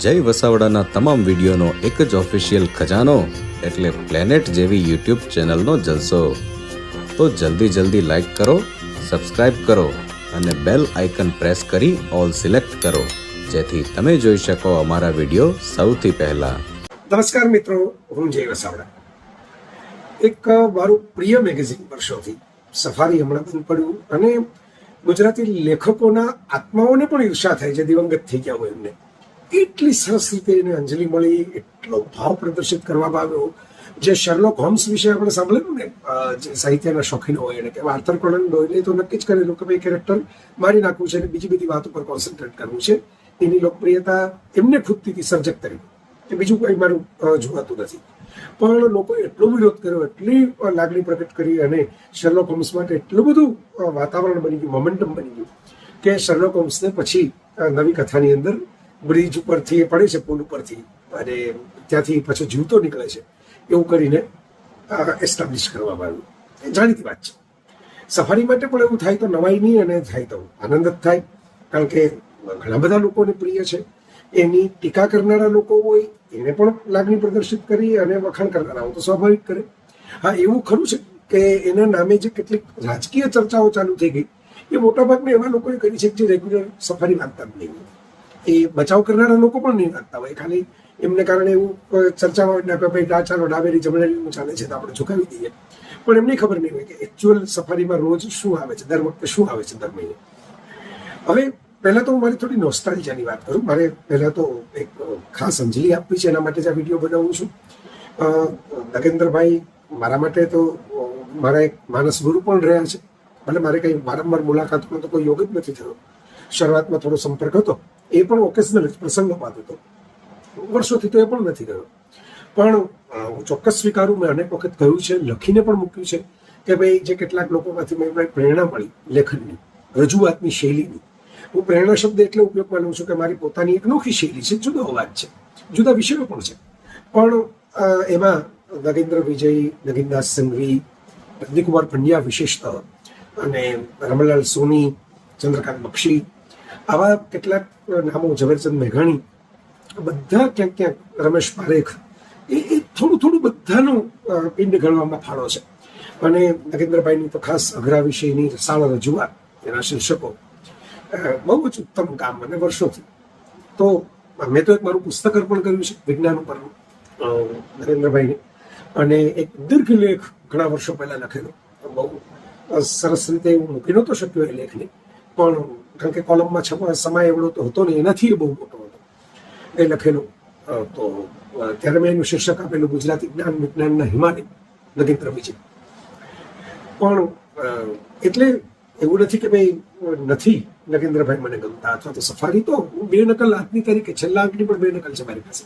જય વસાવડાના તમામ વિડીયોનો એક જ ઓફિશિયલ ખજાનો એટલે પ્લેનેટ જેવી યુટ્યુબ ચેનલનો જલસો. તો જલ્દી લાઈક કરો, સબસ્ક્રાઇબ કરો અને બેલ આઇકન પ્રેસ કરી ઓલ સિલેક્ટ કરો, જેથી તમે જોઈ શકો અમારા વિડીયો સૌથી પહેલા. નમસ્કાર મિત્રો, હું જય વસાવડા. એક મારું પ્રિય મેગેઝિન વર્ષોથી સફારી હમણાં બંધ પડ્યું અને ગુજરાતી લેખકોના આત્માઓને પણ ઈર્ષા થાય છે દિવંગત થઈ ગયા હોય એમને. એટલી સરસ રીતે એને અંજલિ મળી, એટલો ભાવ પ્રદર્શિત કરવામાં આવ્યો. જે શર્લોક હોમ્સ વિશે આપણે સાંભળેલું ને, જે સાહિત્યના શોખીનો હોય એને કે આર્થર કોનન ડોયલે તો નક્કી જ કરેલું કે ભાઈ કેરેક્ટર મારી નાખવું છે અને બીજી બધી વાતો પર કોન્સન્ટ્રેટ કરવું છે. એની લોકપ્રિયતા એમને ખૂટતી હતી સર્જક તરીકે, કે બીજું કંઈ મારું જોવાતું નથી. પણ લોકોએ એટલો વિરોધ કર્યો, એટલી લાગણી પ્રગટ કરી અને શર્લોક હોમ્સ માટે એટલું બધું વાતાવરણ બની ગયું, મોમેન્ટમ બની ગયું કે શર્લોક હોમ્સને પછી નવી કથાની અંદર બ્રિજ ઉપરથી પડે છે, પુલ ઉપરથી, અને ત્યાંથી પાછો જીવતો નીકળે છે એવું કરીને એસ્ટાબ્લિશ કરવામાં આવ્યું. એ જાણીતી વાત છે. સફારી માટે પણ એવું થાય તો નવાઈ નહીં, અને થાય તો આનંદ જ થાય, કારણ કે ઘણા બધા લોકોને પ્રિય છે. એની ટીકા કરનારા લોકો હોય એને પણ લાગણી પ્રદર્શિત કરી અને વખાણ કરનારાઓ તો સ્વાભાવિક કરે. હા, એવું ખરું છે કે એના નામે જે કેટલીક રાજકીય ચર્ચાઓ ચાલુ થઈ ગઈ એ મોટાભાગના એવા લોકોએ કરી છે જે રેગ્યુલર સફારી વાંચતા જ નહીં. એ બચાવ કરનારા લોકો પણ નહીં વાંચતા હોય, ખાલી એમને કારણે એવું ચર્ચામાં ના કે ભાઈ ચાલો ડાબેરી જમણેરીનું ચાલે છે તો આપણે ઝુકાવી દઈએ, પણ એમને ખબર નહીં હોય કે એકચ્યુઅલ સફારીમાં રોજ શું આવે છે, દર વખતે શું આવે છે, દર મહિને. હવે પહેલાં તો હું મારી થોડી નોસ્ટાલ્જિયાની વાત કરું. મારે પહેલાં તો એક ખાસ અંજલિ આપવી છે, એના માટે જ આ વિડીયો બનાવું છું. નગેન્દ્રભાઈ મારા માટે તો મારા એક માનસ ગુરુ પણ રહ્યા છે. ભલે મારે કંઈ વારંવાર મુલાકાતનો તો કોઈ યોગ જ નથી થયો. શરૂઆતમાં થોડો સંપર્ક હતો, એ પણ ઓકેશનલ જ પ્રસંગોપાત હતો. વર્ષોથી તો એ પણ નથી ગયો. પણ હું ચોક્કસ સ્વીકારું, મેં અનેક વખત કહ્યું છે, લખીને પણ મૂક્યું છે કે ભાઈ જે કેટલાક લોકોમાંથી મને પ્રેરણા મળી લેખનની, રજૂઆતની શૈલીની. હું પ્રેરણા શબ્દ એટલે ઉપયોગમાં લઉં છું કે મારી પોતાની એક નોખી શૈલી છે, જુદો અવાજ છે, જુદા વિષયો પણ છે. પણ એમાં નગેન્દ્ર વિજય, નગીનદાસ સંઘવી, રજનીકુમાર પંડ્યા વિશેષતઃ, અને રમણલાલ સોની, ચંદ્રકાંત બક્ષી, આવા કેટલાક નામો, ઝવેરચંદ મેઘાણી, બધા ક્યાંક ક્યાંક રમેશ પારેખ, એ થોડું બધાનું પિંડ ગણવામાં ફાળો છે. અને નગેન્દ્રભાઈની તો ખાસ અઘરા વિષયની રસાળ રજૂઆત, એના શીર્ષકો બહુ જ ઉત્તમ કામ, અને વર્ષોથી. તો મેં તો એક મારું પુસ્તક અર્પણ કર્યું છે વિજ્ઞાન ઉપરનું નરેન્દ્રભાઈને, અને એક દીર્ઘ લેખ ઘણા વર્ષો પહેલા લખેલો. બહુ સરસ રીતે હું મૂકી નહોતો શક્યો એ લેખને, પણ કારણ કે કોલમમાં છપવા સમય એવડો તો હતો ને, એનાથી એ બહુ મોટો હતો એ લખેલો. તો ત્યારે મેં એનું શીર્ષક આપેલું ગુજરાતી વિજ્ઞાનના હિમાલય, નગેન્દ્ર વિજય. પણ એટલે એવું નથી કે ભાઈ નથી નગેન્દ્રભાઈ મને ગમતા, અથવા તો સફારી તો હું 2 નકલ આજની તારીખે, છેલ્લા અંકની પણ 2 નકલ છે મારી પાસે.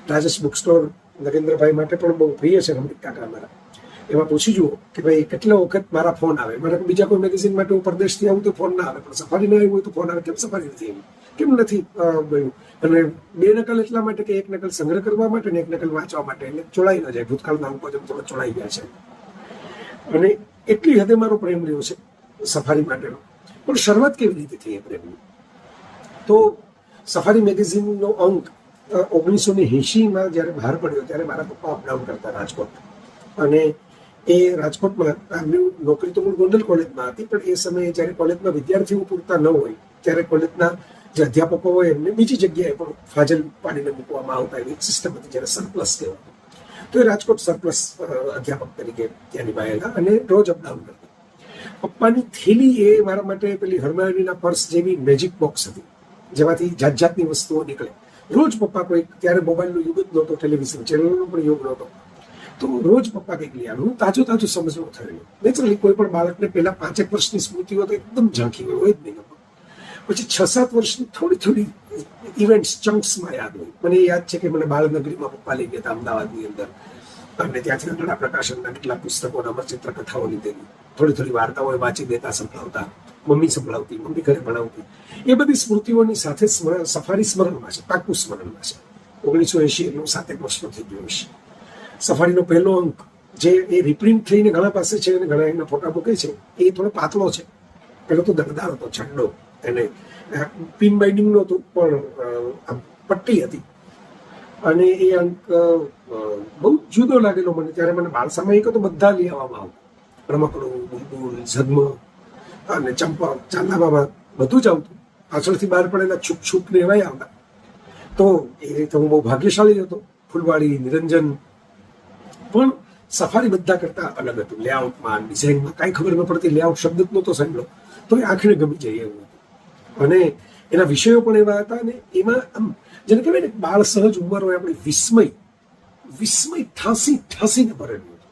રાજેશ બુક સ્ટોર નગેન્દ્રભાઈ માટે પણ બહુ પ્રિય છે, રમણીક કાકા મારા. એમાં પૂછી જુઓ કે ભાઈ કેટલો વખત મારા ફોન આવે. મારે બીજા કોઈ મેગેઝિન માટે હું પરદેશથી આવું તો ફોન ના આવે, પણ સફારી ના આવ્યું હોય તો ફોન આવે. કેમ સફારી નથી આવી, કેમ નથી બન્યું? અને 2 નકલ એટલા માટે કે 1 નકલ સંગ્રહ કરવા માટે ને 1 નકલ વાંચવા માટે, એટલે ચોળાઈ ન જાય. ભૂતકાળના અંકો જેમ થોડા ચોળાઈ ગયા છે. અને એટલી હદે મારો પ્રેમ રહ્યો છે સફારી માટેનો. પણ શરૂઆત કેવી રીતે થઈ એ પ્રેમની? તો સફારી મેગેઝિનનો અંક 1980માં જ્યારે બહાર પડ્યો ત્યારે મારા પપ્પા અપડાઉન કરતા રાજકોટ, અને એ રાજકોટમાં એમની નોકરી તો મૂળ ગોંડલ કોલેજમાં હતી, પણ એ સમયે જ્યારે કોલેજમાં વિદ્યાર્થીઓ પૂરતા ન હોય ત્યારે કોલેજના જે અધ્યાપકો હોય એમને બીજી જગ્યાએ પણ ફાજલ પાડીને મૂકવામાં આવતા, એવી સિસ્ટમ હતી જ્યારે સરપ્લસ કહેવાય. તો એ રાજકોટ સરપ્લસ અધ્યાપક તરીકે ત્યાં નિભાયેલા અને રોજ અપડાઉન કરતા. પપ્પાની થેલી એ મારા માટે પેલી હરમાયોનીના પર્સ જેવી મેજિક બોક્સ હતી, જેમાંથી જાતની વસ્તુઓ નીકળે. રોજ પપ્પા કોઈ, ત્યારે મોબાઈલનો યુગ જ નહોતો, ટેલિવિઝન ચેનલનો પણ યુગ નહોતો, તો રોજ પપ્પા કંઈક લઈ આવે. હું તાજું સમજવું થયેલું. નેચરલી કોઈ પણ બાળકને પહેલા 5-1 વર્ષની સ્મૃતિઓ તો એકદમ ઝાંખી હોય જ નહીં. પછી 6-7 વર્ષની થોડી ઇવેન્ટ્સ ચંક્સમાં યાદ હોય. મને યાદ છે કે મને બાળનગરીમાં પપ્પા લઈ ગયા હતા અમદાવાદની અંદર, અને ત્યાંથી અંતરા પ્રકાશનના કેટલાક પુસ્તકોના અમરચિત્ર કથાઓ લીધેલી. થોડી વાર્તાઓ વાંચી દેતા, સંભળાવતા, મમ્મી સંભળાવતી, મમ્મી ઘરે ભણાવતી. એ બધી સ્મૃતિઓની સાથે સફારી સ્મરણમાં છે, પાક્કું સ્મરણમાં છે. 1980 એનું 7-1 વર્ષનો થઈ ગયો છે. સફારીનો પહેલો અંક જે એ રિપ્રિન્ટ થઈને ઘણા પાસે છે અને ઘણા એના ફોટા મૂકે છે, એ થોડો પાતળો છે. પેલો તો દરદાર હતો, છંડો, એને પિન બાઇન્ડિંગ નહોતું, પણ પટ્ટી હતી, અને એ અંક બહુ જુદો લાગેલો મને. ત્યારે મને બાળ સામયિકો તો બધા લઈ આવવામાં આવતું, રમકડું, બુલબુલ, ઝગમગ અને ચંપક, ચાંદાબાબા બધું જ આવતું. પાછળથી બહાર પડેલા છૂક છૂક ને એવાય આવતા. તો એ રીતે હું બહુ ભાગ્યશાળી હતો. ફૂલવાડી, નિરંજન પણ સફારી બધા કરતા અલગ હતું. લેઆઉટમાં, ડિઝાઇનમાં કાંઈ ખબર ન પડતી. લેઆઉટ શબ્દ જ નહોતો સાંભળ્યો તો એ આંખને ગમી જાય એવું હતું. અને એના વિષયો પણ એવા હતા. અને એમાં આમ જેને કહેવાય ને બાળ સહજ ઉંમર હોય આપણી, વિસ્મય ઠાંસીને ભરેલું હતું.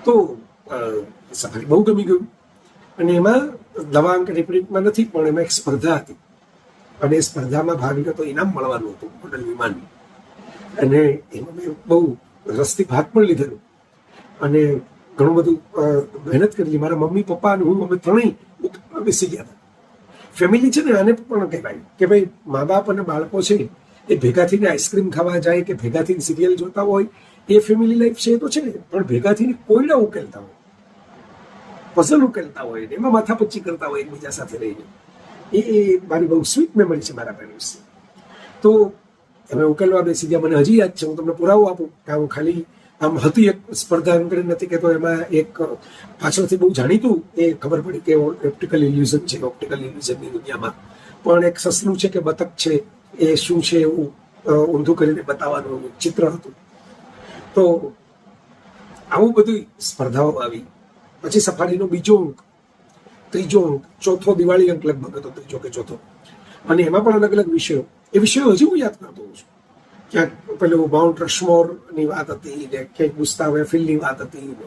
તો સફારી બહુ ગમી ગયું. અને એમાં નવા અંક રિપ્રિન્ટમાં નથી, પણ એમાં એક સ્પર્ધા હતી અને એ સ્પર્ધામાં ભાગ લીધો તો ઇનામ મળવાનું હતું, મોડલ વિમાન. અને એમાં મેં બહુ રસથી ભાગ પણ લીધેલો અને ઘણું બધું મહેનત કરેલી. મારા મમ્મી, પપ્પા અને હું અમે ત્રણેય બેસી ગયા હતા. ફેમિલી છે ને આને પણ કહેવાય કે ભાઈ મા બાપ અને બાળકો છે એ ભેગા થઈને આઈસ્ક્રીમ ખાવા જાય કે ભેગા થઈને સિરિયલ જોતા હોય, એ ફેમિલી લાઈફ છે એ તો છે ને. પણ ભેગા થઈને કોયડા ઉકેલતા હોય, પઝલ ઉકેલતા હોય, એમાં માથાપચ્ચી કરતા હોય એકબીજા સાથે રહીને, એ મારી બહુ સ્વીટ મેમરી છે મારા પેરેન્ટ્સ. તો અમે ઉકેલવા બેસી ગયા. મને હજી યાદ છે, હું તમને પુરાવો આપું કે હું ખાલી આમ હતી એક સ્પર્ધા એમ કરીને નથી કહેતો. એમાં એક પાછળથી બહુ જાણીતું એ ખબર પડી કે ઓપ્ટિકલ ઇલ્યુઝન છે. ઓપ્ટિકલ ઇલ્યુઝનની દુનિયામાં પણ એક સસલું છે કે બતક છે એ શું છે એવું ઊંધું કરીને બતાવવાનું ચિત્ર હતું. તો આવું બધી સ્પર્ધાઓ આવી. પછી સફારીનો બીજો અંક, ત્રીજો અંક, ચોથો દિવાળી અંક લગભગ હતો, ત્રીજો કે ચોથો. અને એમાં પણ અલગ અલગ વિષયો. એ વિષયો હજી હું યાદ કરતો હોઉં છું. ક્યાંક પેલું માઉન્ટ રશમોરની વાત હતી ને ક્યાંક ગુસ્તાવ એફિલની વાત હતી ને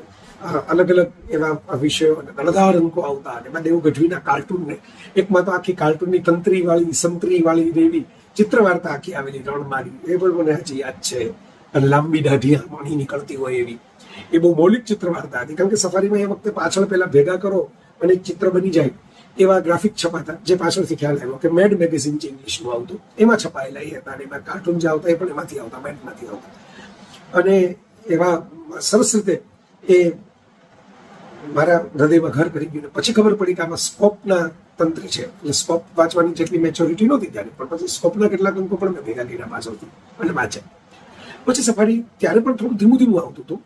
અલગ અલગ એવા વિષયો અને અડધા અંકો આવતા. અને એમાં દેવ ગઢવીના કાર્ટૂનને એકમાં તો આખી કાર્ટૂનની સંતરી વાળી એવી ચિત્ર વાર્તા આખી આવેલી, રણમારી, એ પણ મને હજી યાદ છે. અને લાંબી દાઢી મણી નીકળતી હોય એવી એ બહુ મૌલિક ચિત્ર વાર્તા હતી. કારણ કે સફારીમાં એ વખતે પાછળ પહેલા ભેગા કરો અને એક ચિત્ર બની જાય એવા ગ્રાફિક છપાતા. જે પાછળથી ખ્યાલ આવ્યો કે મેડ મેગેઝિન જે ઇંગ્લિશનું આવતું એમાં છપાયેલા એ હતા. અને એમાં કાર્ટૂન જે આવતા એ પણ એમાંથી આવતા, મેડમાંથી આવતા. અને એવા સરસ રીતે એ મારા હૃદયમાં ઘર કરી ગયું. પછી ખબર પડી કે આમાં સ્કોપના તંત્ર છે. એટલે સ્કોપ વાંચવાની જેટલી મેચ્યોરિટી નહોતી ત્યારે, પણ પછી સ્કોપના કેટલાક અંકો પણ મેં ભેગા કર્યા પાછળથી અને વાંચ્યા. પછી સફારી ત્યારે પણ થોડું ધીમું આવતું હતું,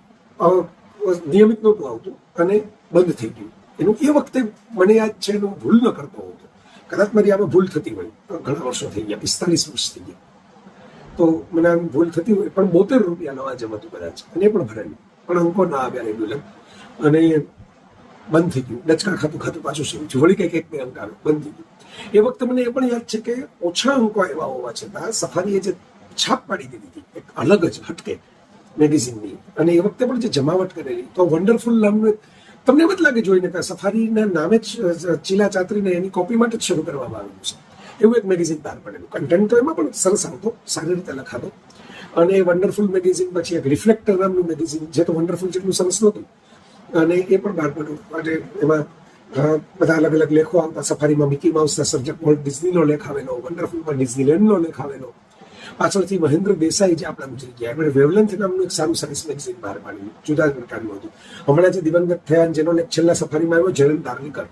નિયમિત નહોતું આવતું અને બંધ થઈ ગયું. એનું એ વખતે મને યાદ છે, એનું ભૂલ ન કરતો હતો. કદાચ મારી આમાં ભૂલ થતી હોય, ઘણા વર્ષો થઈ ગયા, 45 વર્ષ થઈ ગયા, તો મને આમ ભૂલ થતી હોય. પણ 72 રૂપિયા નવાજમ હતું કદાચ, અને એ પણ ભરેલું, પણ અંકો ના આવ્યા રેગ્યુલર. અને બંધ થઈ ગયું. ડચકા ખાતું પાછું શરૂ થયું. વળી કંઈક 1-2 અંક આવે, બંધ થઈ ગયું. એ વખતે મને એ પણ યાદ છે કે ઓછા અંકો એવા હોવા છતાં સફારીએ જે છાપ પાડી દીધી હતી એક અલગ જ હટકે મેગેઝિનની, અને એ વખતે પણ જે જમાવટ કરેલી, તો વન્ડરફુલ નામનું તમને એમ જ લાગે જોઈને કે સફારીના નામે જ ચીલા ચાતરીને એની કોપી માટે જ શરૂ કરવામાં આવ્યું છે એવું એક મેગેઝિન બહાર પડેલું. કન્ટેન્ટ તો એમાં પણ સરસ આવતો, સારી રીતે લખાતો. અને વન્ડરફુલ મેગેઝિન પછી એક રિફ્લેક્ટર નામનું મેગેઝિન, જે તો વન્ડરફુલ જેટલું સરસ નહોતું, અને એ પણ બહાર પડ્યું. અને એમાં બધા અલગ અલગ લેખો આવતા. સફારીમાં મિકી માઉસના સર્જક વોલ્ટ ડિઝનીનો લેખ આવેલો, વન્ડરફુલમાં ડિઝનીલેન્ડનો લેખ આવેલો. પાછળથી મહેન્દ્ર દેસાઈ જે આપણા ગુજરી ગયા, એમણે વેવલેન્થ નામનું એક સારું સાયન્સ મેગેઝિન બહાર પાડ્યું, જુદા પ્રકારનું હતું. હમણાં જે દિવંગત થયા જેનો લેખ છેલ્લા સફારીમાં આવ્યો, જયંત દાર્લીકર,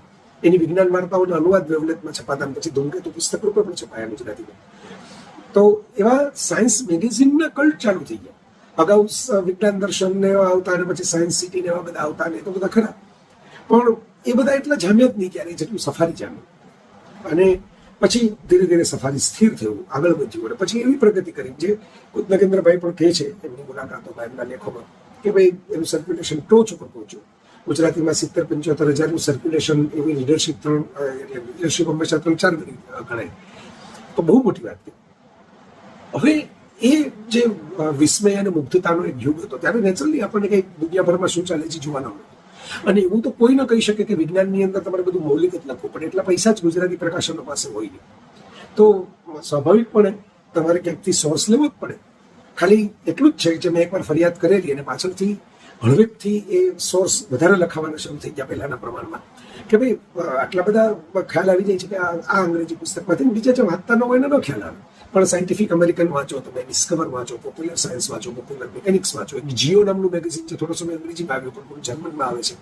એની વિજ્ઞાન વાર્તાઓનો અનુવાદ વેવલેન્થમાં છપાતા, પછી ધૂમકેતુ પુસ્તક રૂપે પણ છપાયા ગુજરાતીમાં. તો એવા સાયન્સ મેગેઝિનના કલ્ટ ચાલુ થઈ ગયા. અગાઉ વિજ્ઞાન દર્શન ને એવા આવતા, અને પછી સાયન્સ સિટી ને એવા બધા આવતા, ને તો બધા ખરા, પણ એ બધા એટલા જામ્યા જ નહીં ક્યારે જેટલું સફારી જામ્યું. અને પછી ધીરે ધીરે સફારી સ્થિર થયું, આગળ વધ્યું. અને પછી એવી પ્રગતિ કરી જે નગેન્દ્રભાઈ પણ કહે છે એમની મુલાકાતોમાં, એમના લેખોમાં, કે ભાઈ એનું સર્ક્યુલેશન ટોચ ઉપર પહોંચ્યું. ગુજરાતીમાં 70-75 હજારનું સર્ક્યુલેશન, એવી લીડરશીપ હંમેશા 3-4 ગણાય, તો બહુ મોટી વાત હતી. હવે એ જે વિસ્મય અને મુગ્ધતાનો એક યુગ હતો, ત્યારે નેચરલી આપણને કંઈક દુનિયાભરમાં શું ચાલે છે જોવાનો મળે. અને એવું તો કોઈ ન કહી શકે કે વિજ્ઞાનની અંદર તમારે બધું મૌલિક જ લખવું પડે, એટલા પૈસા જ ગુજરાતી પ્રકાશનો પાસે હોય નહીં. તો સ્વાભાવિકપણે તમારે ક્યાંકથી સોર્સ લેવો જ પડે. ખાલી એટલું જ છે કે મેં એકવાર ફરિયાદ કરેલી, અને પાછળથી હળવેકથી એ સોર્સ વધારે લખાવાના શરૂ થઈ ગયા પહેલાના પ્રમાણમાં, કે ભાઈ આટલા બધા ખ્યાલ આવી જાય છે કે આ અંગ્રેજી પુસ્તકમાંથી, બીજા જે વાંચતા ન હોય એને ન ખ્યાલ આવે. પણ સાયન્ટિફિક અમેરિકન વાંચો, તમે ડિસ્કવર વાંચો, પોપ્યુલર સાયન્સ વાંચો, પોપ્યુલર મિકેનિક્સ વાંચો, એક જીઓ નામનું મેગેઝિન છે, થોડો સમય અંગ્રેજીમાં આવ્યું પણ પૂરું જર્મનમાં આવે છે.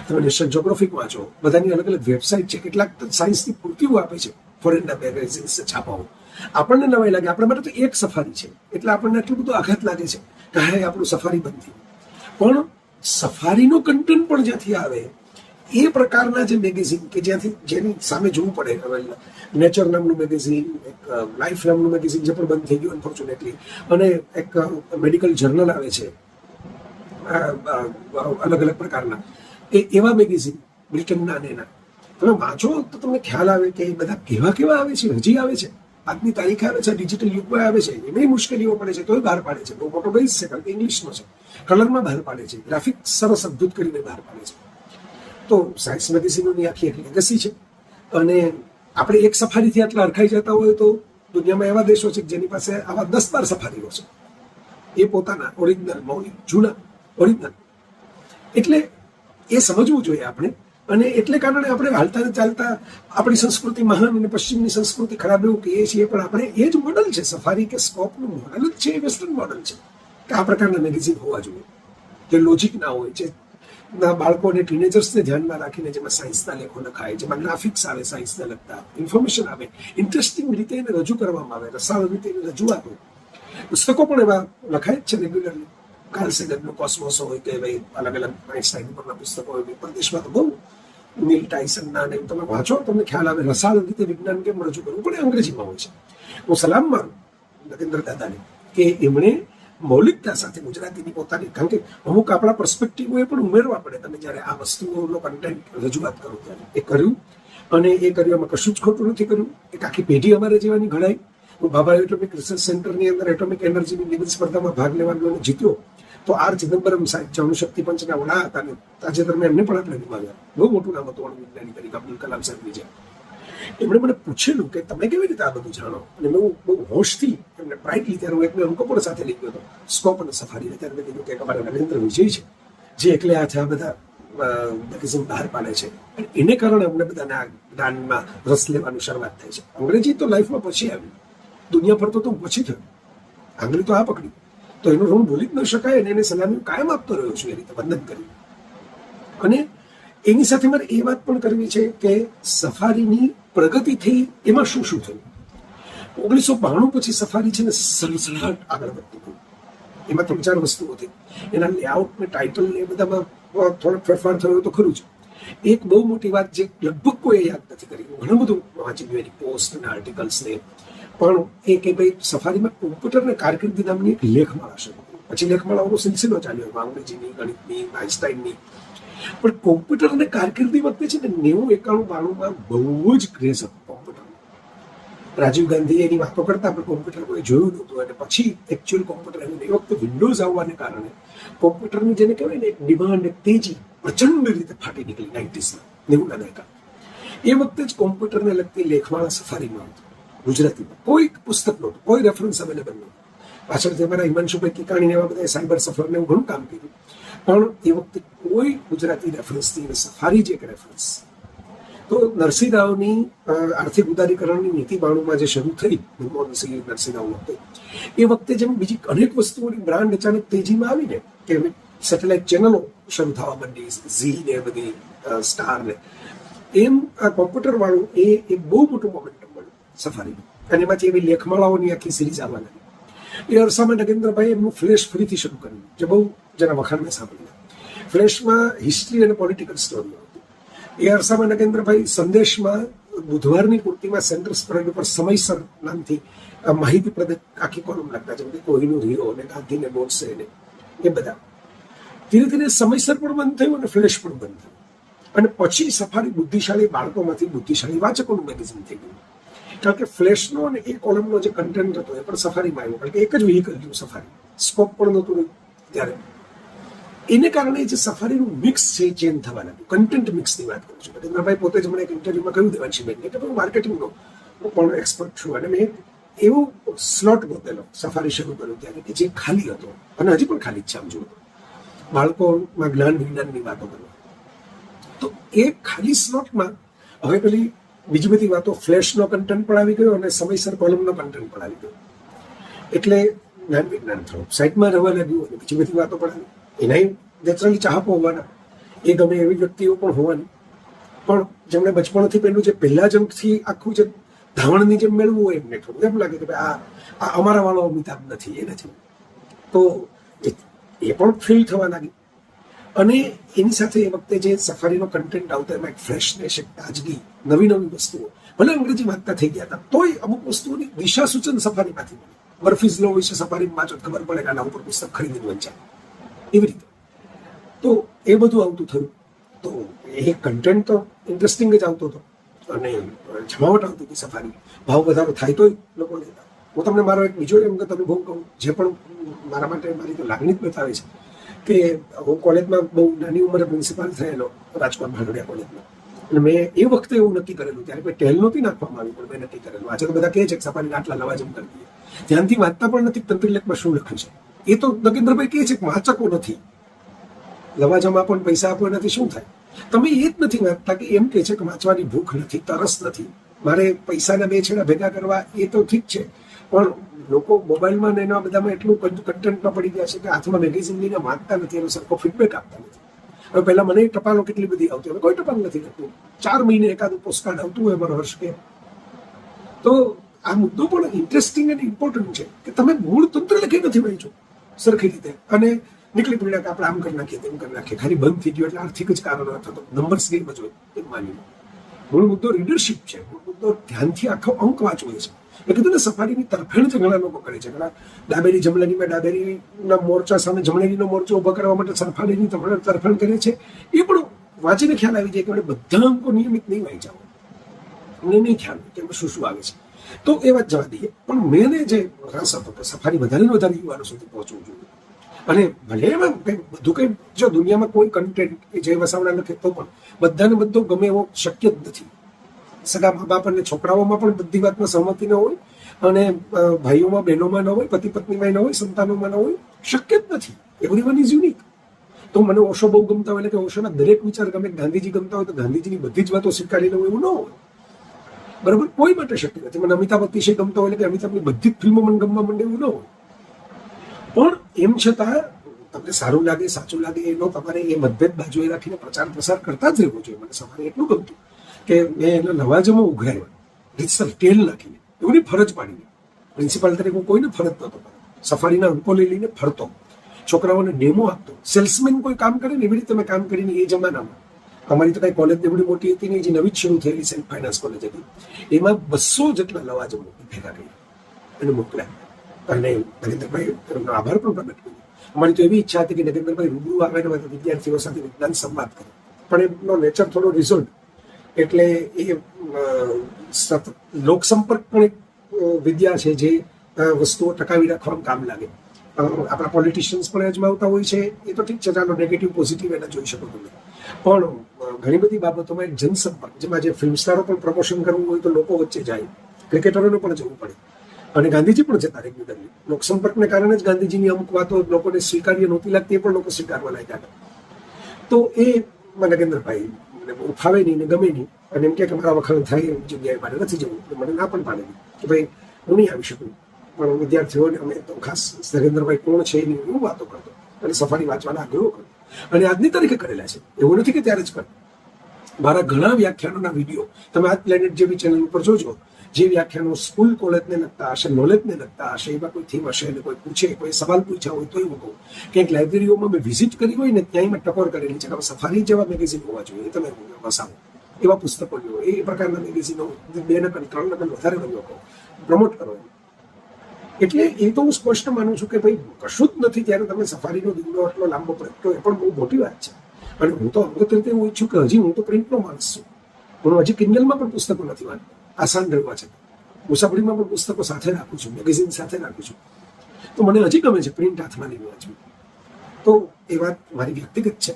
તમે નેશનલ જ્યોગ્રાફિક વાંચો, બધાની અલગ અલગ વેબસાઇટ છે, કેટલાક સાયન્સની પૂર્તિઓ આપે છે. ફોરેનના મેગેઝિન્સ છાપાઓ. આપણને નવાઈ લાગે, આપણા માટે તો એક સફારી છે એટલે આપણને એટલું બધું આઘાત લાગે છે કે હા આપણું સફારી બંધ થયું. પણ સફારીનો કન્ટેન્ટ પણ જ્યાંથી આવે એ પ્રકારના જે મેગેઝિન કે જ્યાંથી જેની સામે જોવું પડે, હવે નેચર નામનું મેગેઝિન, એક લાઈફ નામનું મેગેઝિન જે પણ બંધ થઈ ગયું અનફોર્ચ્યુનેટલી, અને એક મેડિકલ જર્નલ આવે છે અલગ અલગ પ્રકારના, એવા મેગેઝિન બ્રિટનના અને એના તમે વાંચો તો તમને ખ્યાલ આવે કે એ બધા કેવા કેવા આવે છે, હજી આવે છે, આજની તારીખે આવે છે, ડિજિટલ યુગમાં આવે છે, એની મુશ્કેલીઓ પડે છે તોય બહાર પાડે છે. બહુ મોટો બેઝ છે કારણ કે ઇંગ્લિશનો છે, કલરમાં બહાર પાડે છે, ગ્રાફિક સરસ અદ્ભુત કરીને બહાર પાડે છે. તો સાયન્સ મેગેઝિનોની આખી એક લેગસી છે. અને આપણે એક સફારીથી આટલા અરખાઈ જતા હોય તો દુનિયામાં એવા દેશો છે જેની પાસે આવા 10-12 સફારીઓ છે, એ પોતાના ઓરિજિનલ મૌલિક જૂના ઓરિજિનલ. એટલે એ સમજવું જોઈએ આપણે. અને એટલે કારણે આપણે હાલતા ચાલતા આપણી સંસ્કૃતિ મહાન અને પશ્ચિમની સંસ્કૃતિ ખરાબ એવું કહીએ છીએ, પણ આપણે એ જ મોડલ છે સફારી કે સ્કોપનું મોડલ જ છે, એ વેસ્ટર્ન મોડલ છે કે આ પ્રકારના મેગેઝિન હોવા જોઈએ જે લોજિક ના હોય, જે બાળકો અને ટીનેજર્સને ધ્યાનમાં રાખીને જેમાં સાયન્સના લેખો લખાય, જેમાં ગ્રાફિક્સ આવે, સાયન્સને લગતા ઇન્ફોર્મેશન આવે, ઇન્ટરેસ્ટિંગ રીતે એને રજૂ કરવામાં આવે, રસાળ રીતે એની રજૂઆત હોય. પુસ્તકો પણ એવા લખાય જ છે રેગ્યુલરલી. કાર્લ સેગનનું કોસ્મોસ હોય કે ભાઈ અલગ અલગ આઈન્સ્ટાઈન પરના પુસ્તકો હોય, પરદેશમાં તો બહુ નીલ ટાઇસનના ને તમે વાંચો તમને ખ્યાલ આવે રસાળ રીતે વિજ્ઞાન કેમ રજૂ કરવું, પણ અંગ્રેજીમાં હોય છે. હું સલામ માનું નગેન્દ્ર દાદાને કે એમણે મૌલિકતા સાથે ગુજરાતીની પોતાની, કારણ કે અમુક આપણા પર્સપેક્ટિવ એ પણ ઉમેરવા પડે તમે જ્યારે આ વસ્તુઓનો કન્ટેન્ટ રજૂઆત કરો ત્યારે. એ કર્યું અને એ કર્યામાં કશું જ ખોટું નથી કર્યું. એક આખી પેઢી અમારે જેવાની ઘડાઈ. હું ભાભા એટોમિક રિસર્ચ સેન્ટરની અંદર એટોમિક એનર્જીની નિબંધ સ્પર્ધામાં ભાગ લેવાનો જીત્યો તો આર ચિદમ્બરમ સાહેબ જે અણુશક્તિ પંચના વડા હતા ને તાજેતરમાં એમને પણ આપણે ગુમાવ્યા. બહુ મોટું નામ હતું અણુ વિજ્ઞાની તરીકે અબ્દુલ કલામ સાહેબની જેમ. એમણે મને પૂછેલું કે તમે કેવી રીતે આ બધું જાણો, અને મેં બહુ હોશથી એમને પ્રાઇડલી ત્યારે હું એકને અંકોપોળ સાથે લઈ ગયો હતો સ્કોપ અને સફારીને. ત્યારે મેં કીધું કે અમારા નરેન્દ્ર વિજય છે જે એકલે આ છે આ બધા મેગેઝિન બહાર પાડે છે, અને એને કારણે અમને બધાને આ જ્ઞાનમાં રસ લેવાની શરૂઆત થઈ છે. અંગ્રેજી તો લાઈફમાં પછી આવ્યું, દુનિયા ફરતો તો પછી થયું, આંગળી તો આ પકડી, તો એનો ઋણ ભૂલી જ ન શકાય અને એને સલામી કાયમ આપતો રહ્યો છું એ રીતે વંદન કરી. અને એની સાથે મારે એ વાત પણ કરવી છે કે સફારીની પ્રગતિ થઈ એમાં શું શું થયું. 1992 પછી સફારી છે ને સલસલાટ આગળ વધતી ગયું. એમાં 3-4 વસ્તુઓ થઈ. એના લેઆઉટ ને ટાઇટલ ને એ બધામાં થોડોક ફેરફાર થયો તો ખરું જ. એક બહુ મોટી વાત જે લગભગ કોઈ યાદ નથી કરી, ઘણું બધું વાંચી ગયું એની પોસ્ટ ને આર્ટિકલ્સ ને, પણ એ કે ભાઈ સફારીમાં કોમ્પ્યુટર ને કારકિર્દી નામની એક લેખમાળા શરૂ કરી. પછી લેખમાળાઓનો સિલસિલો ચાલ્યો, અંગ્રેજીની, ગણિતની, આઈન્સ્ટાઈનની. પણ કોમ્પ્યુટર અને કારકિર્દી વખતે છે ને 90-91-92માં બહુ જ ક્રેઝ હતો કોમ્પ્યુટર. રાજીવ ગાંધી એની વાતો કરતા પણ કોમ્પ્યુટર કોઈ જોયું નહોતું, અને પછી એકચ્યુઅલ કોમ્પ્યુટર આવ્યું. એ વખતે વિન્ડોઝ આવવાને કારણે કોમ્પ્યુટરની જેને કહેવાય ને એક ડિમાન્ડ, એક તેજી પ્રચંડ રીતે ફાટી નીકળી 90ના દાયકા. એ વખતે જ કોમ્પ્યુટરને લગતી લેખમાળા સફારીમાં હતી ગુજરાતીમાં. કોઈ પુસ્તક નહોતું, કોઈ રેફરન્સ અવેલેબલ નહોતું. પાછળથી અમારા હિમાંશુભાઈ કિકાણીને એવા બધા સાયબર સફરને એવું ઘણું કામ કર્યું, પણ એ વખતે કોઈ ગુજરાતી રેફરન્સથી સફારી જ એક રેફરન્સ. તો નરસિંહ રાવની આર્થિક ઉદારીકરણની નીતિ 92માં જે શરૂ થઈ મનમોહનસિંહ નરસિંહ રાવ વખતે, એ વખતે જેમ બીજી અનેક વસ્તુઓની બ્રાન્ડ અચાનક તેજીમાં આવીને કે સેટેલાઇટ ચેનલો શરૂ થવા માંડી, ઝી ને બધી સ્ટાર ને, એમ આ કોમ્પ્યુટર વાળું એ બહુ મોટું મોમેન્ટમ મળ્યું સફારીનું. અને એમાંથી એવી લેખમાળાઓની આખી સિરીઝ આવવા લાગી. એ અરસામાં નગેન્દ્રભાઈ એમનું ફ્લેશ ફરીથી શરૂ કર્યું, જે બહુ જેના વખાણ મેં સાંભળ્યા. ફ્લેશમાં હિસ્ટ્રી અને પોલિટિકલ સ્ટોરીઓ હતી. એ અરસામાં નગેન્દ્રભાઈ સંદેશમાં બુધવારની પૂર્તિમાં સેન્ટર સ્પ્રેડ ઉપર સમયસર નામથી માહિતીપ્રદ આખી કોલમ લખતા, જેમ કે કોહિનૂર હીરો અને ગાંધીને ગોડસે ને એ બધા. ધીરે ધીરે સમયસર પણ બંધ થયું અને ફ્લેશ પણ બંધ થયું. અને પછી સફારી બુદ્ધિશાળી બાળકોમાંથી બુદ્ધિશાળી વાચકોનું મેગેઝિન થઈ ગયું. કારણ કે ફ્લેશનો અને એ કોલમનો જે કન્ટેન્ટ હતો એ પણ સફારીમાં આવ્યો, કારણ કે એક જ વ્હીકલ હતું સફારી, સ્કોપ પણ નહોતું ત્યારે. એને કારણે જે સફારીનું મિક્સ છે એ ચેન્જ થવા લાગ્યું. કન્ટેન્ટ મિક્સની વાત કરું છું. નરેન્દ્રભાઈ પોતે જ મને એક ઇન્ટરવ્યુમાં કહ્યું દેવાંશીબેનને કે હું માર્કેટિંગનો પણ એક્સપર્ટ છું, અને મેં એવો સ્લોટ ગોતેલો સફારી શરૂ કર્યું ત્યારે કે જે ખાલી હતો, અને હજી પણ ખાલી જ છે આમ જુઓ તો, બાળકોમાં જ્ઞાન વિજ્ઞાનની વાતો કરવા. તો એ ખાલી સ્લોટમાં હવે પેલી બીજી બધી વાતો, ફ્લેશનો કન્ટેન્ટ પણ આવી ગયો અને સમયસર કોલમનો કન્ટેન્ટ પણ આવી ગયો. એટલે જ્ઞાન વિજ્ઞાન થોડું સાઈડમાં રહેવા લાગ્યું અને બીજી બધી વાતો પણ આવી. એનાય નેચરલી ચાહકો હોવાના, એ ગમે એવી વ્યક્તિઓ પણ હોવાની, પણ જેમણે બચપણથી પેલું જે પહેલા જંગથી આખું જે ધાવણની જેમ મેળવવું હોય એમને થોડું એમ લાગે કે ભાઈ આ અમારા વાળો અમિતાભ નથી, એ નથી. તો એ પણ ફીલ થવા લાગી. અને એની સાથે એ વખતે જે સફારીનો કન્ટેન્ટ આવતો એમાં એક ફ્રેશનેસ, એક તાજગી, નવી નવી વસ્તુઓ, ભલે અંગ્રેજી વાંચતા થઈ ગયા હતા તોય અમુક વસ્તુઓની દિશા સૂચન સફારીમાંથી મળે. બર્ફીઝ લો વિશે સફારીમાં વાંચો ખબર પડે કે આના ઉપર પુસ્તક ખરીદીને વંચાય, એવી રીતે. તો એ બધું આવતું થયું. તો એ કન્ટેન્ટ તો ઇન્ટરેસ્ટિંગ જ આવતો હતો અને જમાવટ આવતી હતી સફારી. ભાવ વધારો થાય તોય લોકો લેતા. હું તમને મારો એક બીજો અંગત અનુભવ કહું, જે પણ મારા માટે મારી તો લાગણી જ બતાવે છે કે હું કોલેજમાં બહુ નાની ઉંમરે પ્રિન્સિપાલ થયેલો, રાજકોટ ભાંડોડિયા કોલેજમાં. અને મેં એ વખતે એવું નક્કી કરેલું, ત્યારે કોઈ ટેલ નહોતી નાખવામાં આવી, પણ મેં નક્કી કરેલું. આજે તો બધા કહે છે કે સફારીને આટલા લવાજમ કરી દઈએ, ધ્યાનથી વાંચતા પણ નથી તંત્રીલેખમાં શું લખ્યું છે. એ તો નગેન્દ્રભાઈ કહે છે કે વાંચકો નથી, લવાજમ આપો ને પૈસા આપો નથી, શું થાય? તમે એ જ નથી વાંચતા કે એમ કહે છે કે વાંચવાની ભૂખ નથી, તરસ નથી, મારે પૈસાના બે છેડા ભેગા કરવા, એ તો ઠીક છે. પણ લોકો મોબાઈલમાં ને એના બધામાં એટલું કન્ટેન્ટમાં પડી ગયા છે કે હાથમાં મેગેઝિન લઈને વાંચતા નથી, એનો સરખો ફીડબેક આપતા નથી. હવે પહેલા મને ટપાલો કેટલી બધી આવતી, હવે કોઈ ટપાલ નથી કરતું. 4 મહિને એકાદું પોસ્ટકાર્ડ આવતું હોય બર વર્ષ કે. તો આ મુદ્દો પણ ઇન્ટરેસ્ટિંગ અને ઇમ્પોર્ટન્ટ છે કે તમે મૂળ તંત્ર લખી નથી વાંચ્યું સરખી રીતે, અને નીકળી પડ્યા કે આપણે આમ કરી નાખીએ તેમ કરી નાખીએ, ખાલી બંધ થઈ ગયો એટલે આર્થિક જ કારણો થતો, નંબર્સ ગેમ જ હોય એમ માની. મૂળ મુદ્દો રીડરશીપ છે, મૂળ મુદ્દો ધ્યાનથી આખો અંક વાંચવો છે. એ કીધું ને, સફારીની તરફેણ જ ઘણા લોકો કરે છે. ઘણા ડાબેરી જમણેરીમાં ડાબેરીના મોરચા સામે જમણેરીનો મોરચો ઉભો કરવા માટે સફારીની તરફેણ કરે છે. એ પણ વાંચીને ખ્યાલ આવી જાય કે આપણે બધા અંકો નિયમિત નહીં વાંચ્યા હોય, અમને નહીં ખ્યાલ કે એમાં શું શું આવે છે. તો એ વાત જવા દઈએ. પણ મેં જે રસ હતો કે સફારી વધારે ને વધારે યુવાનો સુધી પહોંચવું જોઈએ. અને ભલે એમાં બધું કંઈ, જો દુનિયામાં કોઈ કન્ટેન્ટ કે જે વસાવડા લખે તો પણ બધાને બધું ગમે એવો શક્ય જ નથી. સગા મા બાપ અને છોકરાઓમાં પણ બધી વાતમાં સહમતિ ન હોય, અને ભાઈઓમાં બહેનોમાં ન હોય, પતિ પત્નીમાં ન હોય, સંતાનોમાં ન હોય, શક્ય જ નથી. Everyone is unique. તો મને ઓશો બહુ ગમતા હોય, એટલે કે ઓશોના દરેક વિચાર ગમે. ગાંધીજી ગમતા હોય તો ગાંધીજીની બધી જ વાતો સ્વીકારી લેવું એવું ન હોય, બરાબર? કોઈ માટે શક્ય નથી. મને અમિતાભ અતિશય ગમતા હોય એટલે કે અમિતાભની બધી જ ફિલ્મો મને ગમવા માંડે એવું ન હોય. પણ એમ છતાં તમને સારું લાગે, સાચું લાગે, એનો તમારે એ મતભેદ બાજુએ રાખીને પ્રચાર પ્રસાર કરતા જ રહેવો જોઈએ. મને સવારે એટલું ગમતું કે મેં એના લવાજમો ઉઘરાવ્યા, રીતસર ટેલ નાખીને, એવની ફરજ પાડીને. પ્રિન્સિપાલ તરીકે હું કોઈને ફરજ નહોતો, સફારીના અંકો લઈને ફરતો, છોકરાઓને ડેમો આપતો. સેલ્સમેન કોઈ કામ કરે ને એવી રીતે મેં કામ કરીને એ જમાનામાં. અમારી તો કઈ કોલેજ એવડી મોટી હતી નહીં, જે નવી જ શરૂ થયેલી સેલ્ફ ફાઇનાન્સ કોલેજ હતી, એમાં 200 જેટલા લવાજમો ભેગા કર્યા અને મોકલ્યા. અને નરેન્દ્રભાઈ એમનો આભાર પણ પ્રગટ કર્યો. અમારી તો એવી ઈચ્છા હતી કે નરેન્દ્રભાઈ રૂબરૂ આવે ને વિદ્યાર્થીઓ સાથે વિજ્ઞાન સંવાદ કરે, પણ એમનો નેચર થોડો રિઝર્વ, એટલે એ લોકસંપર્ક પણ એક વિદ્યા છે જે વસ્તુઓ ટકાવી રાખવામાં કામ લાગે. આપણા પોલિટિશિયન્સ પણ અજમાવતા હોય છે, એ તો ઠીક છે, ચાલો નેગેટિવ પોઝિટિવ એને જોઈ શકો તમે. પણ ઘણી બધી બાબતોમાં એક જનસંપર્ક, જેમાં જે ફિલ્મ સ્ટારો પણ પ્રમોશન કરવું હોય તો લોકો વચ્ચે જાય, ક્રિકેટરોને પણ જવું પડે, અને ગાંધીજી પણ જતા રેગ્યુલરલી. લોકસંપર્કને કારણે જ ગાંધીજીની અમુક વાતો લોકોને સ્વીકાર્ય નહોતી લાગતી, એ પણ લોકો સ્વીકારવા લાગ્યા હતા. તો એ નગેન્દ્રભાઈ મને બહુ ફાવે નહીં ને ગમે નહીં, અને એમ કે મારા વખાણ થાય એવી જગ્યાએ મારે નથી જવું. મને ના પણ પાડેલી કે ભાઈ હું નહીં આવી શકું. પણ વિદ્યાર્થીઓને અમે તો ખાસ નરેન્દ્રભાઈ કોણ છે એની હું વાતો કરતો, અને સફારી વાંચવાના આગ્રહ કરતો, અને આજની તારીખે કરેલા છે, એવું નથી કે ત્યારે જ કર. મારા ઘણા વ્યાખ્યાનોના વિડીયો તમે આજ પ્લેનેટ જેવી ચેનલ ઉપર જોજો. જે વ્યાખ્યાનો સ્કૂલ કોલેજને લગતા હશે, નોલેજને લગતા હશે, એમાં કોઈ થીમ હશે, અને કોઈ પૂછે, કોઈ સવાલ પૂછ્યા હોય તો એવું કહું. ક્યાંક લાઇબ્રેરીઓમાં મેં વિઝિટ કરી હોય ને, ત્યાં મેં ટકોર કરેલી છે કે સફારી જેવા મેગેઝિન હોવા જોઈએ, તમે વસાવો એવા પુસ્તકો લો, એ પ્રકારના મેગેઝિનો 2 નકલ 3 નકલ વધારે લોકો પ્રમોટ કરો. એટલે એ તો હું સ્પષ્ટ માનું છું કે ભાઈ કશું જ નથી ત્યારે તમે સફારીનો દીવડો આટલો લાંબો પ્રગટો, એ પણ બહુ મોટી વાત છે. અને હું તો અંગત રીતે એવું ઈચ્છું કે હજી હું તો પ્રિન્ટનો માણસ છું, હું હજી કિન્ડલમાં પણ પુસ્તકો નથી વાંચતો, આસાન રહેવા છે. મુસાફરીમાં પણ પુસ્તકો સાથે રાખું છું, મેગેઝિન સાથે રાખું છું. તો મને હજી ગમે છે પ્રિન્ટ હાથમાં લઈને વાંચવું. તો એ વાત મારી વ્યક્તિગત છે.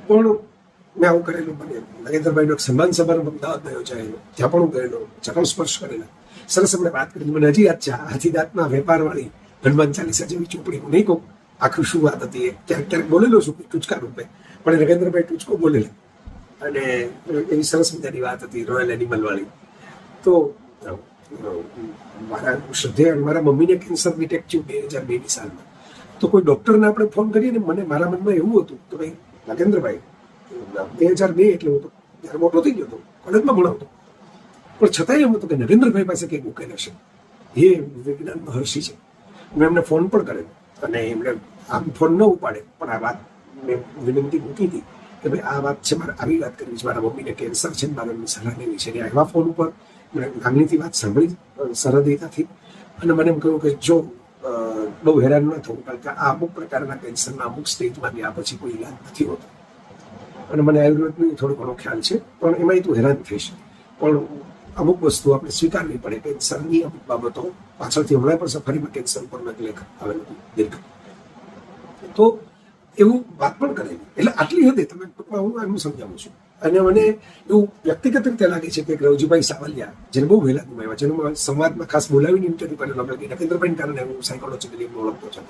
પણ મેં આવું કરેલું. મને નરેન્દ્રભાઈનો એક સન્માન સમારંભ અમદાવાદમાં યોજાયેલો, ત્યાં પણ હું ગયેલો, ચરણ સ્પર્શ કરેલા. સરસ અમને વાત કરી. મને હજી યાદ છે હાથી દાંતના વેપારવાળી હનુમાન ચાલીસા જેવી ચોપડી. હું નહીં કહું આખું શું વાત હતી એ, ક્યાંક ક્યાંક બોલેલો છું ટૂચકા રૂપે, પણ નરેન્દ્રભાઈ ટૂચકો બોલેલા, અને એવી સરસ મજાની વાત હતી, રોયલ એનિમલ વાળી. તો મારા શ્રદ્ધેય મારા મમ્મીને કેન્સર ડિટેક્ટ થયું 2002ની સાલમાં. તો કોઈ ડૉક્ટરને આપણે ફોન કરીએ ને, મને મારા મનમાં એવું હતું કે ભાઈ નરેન્દ્રભાઈ 2002 એટલે હું તો ત્યારે મોટો થઈ ગયો હતો, કોલેજમાં ભણાવતો, પણ છતાંય એમ હતું કે નરેન્દ્રભાઈ પાસે કંઈક ઉકેલ હશે. એ વિજ્ઞાન મહર્ષિ છે. મેં એમને ફોન પણ કરેલો અને એમણે આમ ફોન ન ઉપાડે, પણ આ વાત મેં વિનંતી મૂકી હતી કે ભાઈ આ વાત છે, મારે આવી વાત કરવી છે, મારા મમ્મીને કેન્સર છે, મારે એમની સલાહ લેવી છે. એવા ફોન ઉપર મેં લાગણીથી વાત સાંભળી સરહદીતાથી, અને મને એમ કહ્યું કે જો બહુ હેરાન ન થવું, કારણ કે આ અમુક પ્રકારના કેન્સરના અમુક સ્ટેજમાં ગયા પછી કોઈ ઈલાજ નથી હોતો, અને મને આયુર્વેદનો થોડો ઘણો ખ્યાલ છે, પણ એમાંય તું હેરાન થઈશ. પણ અમુક વસ્તુ આપણે સ્વીકારવી પડે. કેન્સરની અમુક બાબતો પાછળથી હમણાં પણ સફારીમાં કેન્સર પરનો એક લેખ આવેલો દીર્ઘ, તો એવું વાત પણ કરેલી. એટલે આટલી હદે તમે ટૂંકમાં હું એમ સમજાવું છું. અને મને એવું વ્યક્તિગત રીતે લાગે છે કે રવજીભાઈ સાવલિયા, જેને બહુ વહેલા ગુમાવ્યા, જેનો સંવાદમાં ખાસ બોલાવીને ઇન્ટરવ્યુ કરેલો, નરેન્દ્રભાઈને કારણે હું સાયકોલોજીકલી એમને ઓળખતો છું.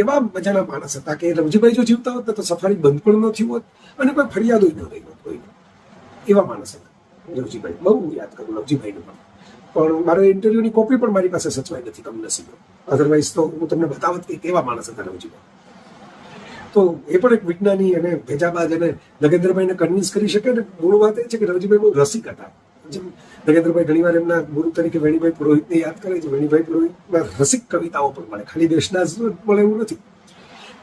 એવા મજાના માણસ હતા કે રવજીભાઈ જો જીવતા હોત તો સફારી બંધ પણ ન થયું હોત અને કોઈ ફરિયાદો ન રહી હોત કોઈને. એવા માણસ હતા રવજીભાઈ. બહુ યાદ કરું રવજીભાઈને પણ મારો ઇન્ટરવ્યુની કોપી પણ મારી પાસે સચવાઈ નથી કમનસીબે. અધરવાઇઝ તો હું તમને બતાવત કે કેવા માણસ હતા રવજીભાઈ. તો એ પણ એક વિજ્ઞાની અને ભેજાબાજ અને નગેન્દ્રભાઈને કન્વિન્સ કરી શકે. અને મૂળ વાત એ છે કે રવજીભાઈ બહુ રસિક હતા. જેમ નગેન્દ્રભાઈ ઘણીવાર એમના ગુરુ તરીકે વેણીભાઈ પુરોહિતને યાદ કરે છે. વેણીભાઈ પુરોહિતમાં રસિક કવિતાઓ પણ મળે, ખાલી દેશના જ મળે એવું નથી.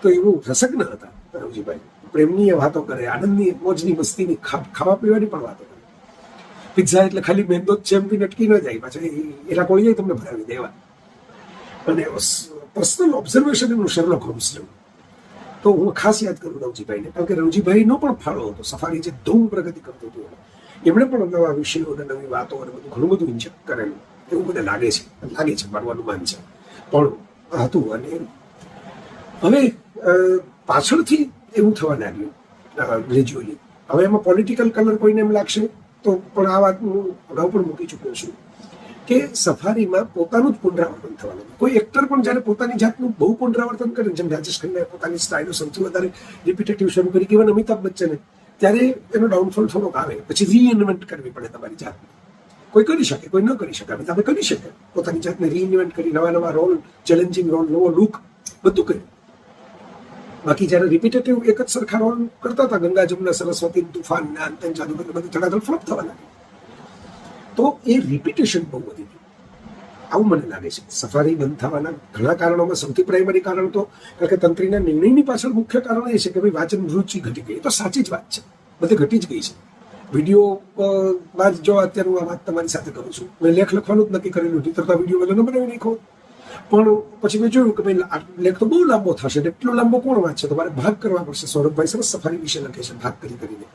તો એવું રસજ્ઞ હતા રવજીભાઈ. પ્રેમની વાતો કરે, આનંદની, મોજની, મસ્તીની, ખાવા પીવાની પણ વાતો કરે. પિઝા એટલે ખાલી મેંદો જ ચેમ્પી અટકી ન જાય, પાછા એના કોળીએ તમને ભરાવી દેવા. અને પર્સનલ ઓબ્ઝર્વેશન એમનું શેરલોક હોમ્સ જેવું. તો હું ખાસ યાદ કરું રવજીભાઈને, કારણ કે રવજીભાઈનો પણ ફાળો હતો સફારી જે ધૂમ પ્રગતિ કરતું હતું. એમણે પણ નવા વિષયો અને નવી વાતો અને બધું ઘણું બધું ઇન્જેક્ટ કરેલું એવું મને લાગે છે, મારું અનુમાન છે. પણ હતું. અને હવે પાછળથી એવું થવા લાગ્યું ગ્રેજ્યુઅલી. હવે એમાં પોલિટિકલ કલર કોઈને એમ લાગશે તો પણ આ વાત હું અગાઉ પણ મૂકી ચૂક્યો છું કે સફારીમાં પોતાનું જ પુનરાવર્તન થવા લાગ્યું. કોઈ એક્ટર પણ જ્યારે પોતાની જાતનું બહુ પુનરાવર્તન કરે, જેમ રાજેશ ખન્નાએ પોતાની સ્ટાઇલો સૌથી વધારે રિપીટેટિવ શરૂ કરી, ઇવન અમિતાભ બચ્ચને, ત્યારે એનો ડાઉનફોલ થોડોક આવે. પછી રીઇન્વેન્ટ કરવી પડે તમારી જાતને. કોઈ કરી શકે, કોઈ ન કરી શકે. અમિતાભે કરી શકે, પોતાની જાતને રીઇન્વેન્ટ કરી, નવા નવા રોલ, ચેલેન્જિંગ રોલ, નવો લુક, બધું કર્યું. બાકી જ્યારે રિપીટેટિવ એક જ સરખા રોલ કરતા હતા, ગંગા જમના, સરસ્વતી, તુફાન, અંતન, જાદુગર, બધું ધડાધડ ફ્લોપ થવા લાગે. તો એ રિપીટેશન બહુ વધી ગયું, આવું મને લાગે છે. સફારી બંધ થવાના ઘણા કારણોમાં સૌથી પ્રાઇમરી કારણ તો, કારણ કે તંત્રીના નિર્ણયની પાછળ મુખ્ય કારણ એ છે કે ભાઈ વાંચન રુચિ ઘટી ગઈ. તો સાચી જ વાત છે, બધે ઘટી જ ગઈ છે. વિડીયોમાં જ જો અત્યારે હું આ વાત તમારી સાથે કરું છું, મેં લેખ લખવાનું જ નક્કી કરેલું, નહીંતર તો વિડીયો વહેલો ન બનાવી નાખો. પણ પછી મેં જોયું કે ભાઈ લેખ તો બહુ લાંબો થશે, એટલો લાંબો કોણ વાંચશે, તો મારે ભાગ કરવા પડશે. સૌરભભાઈ સરસ સફારી વિશે લખે છે ભાગ કરીને,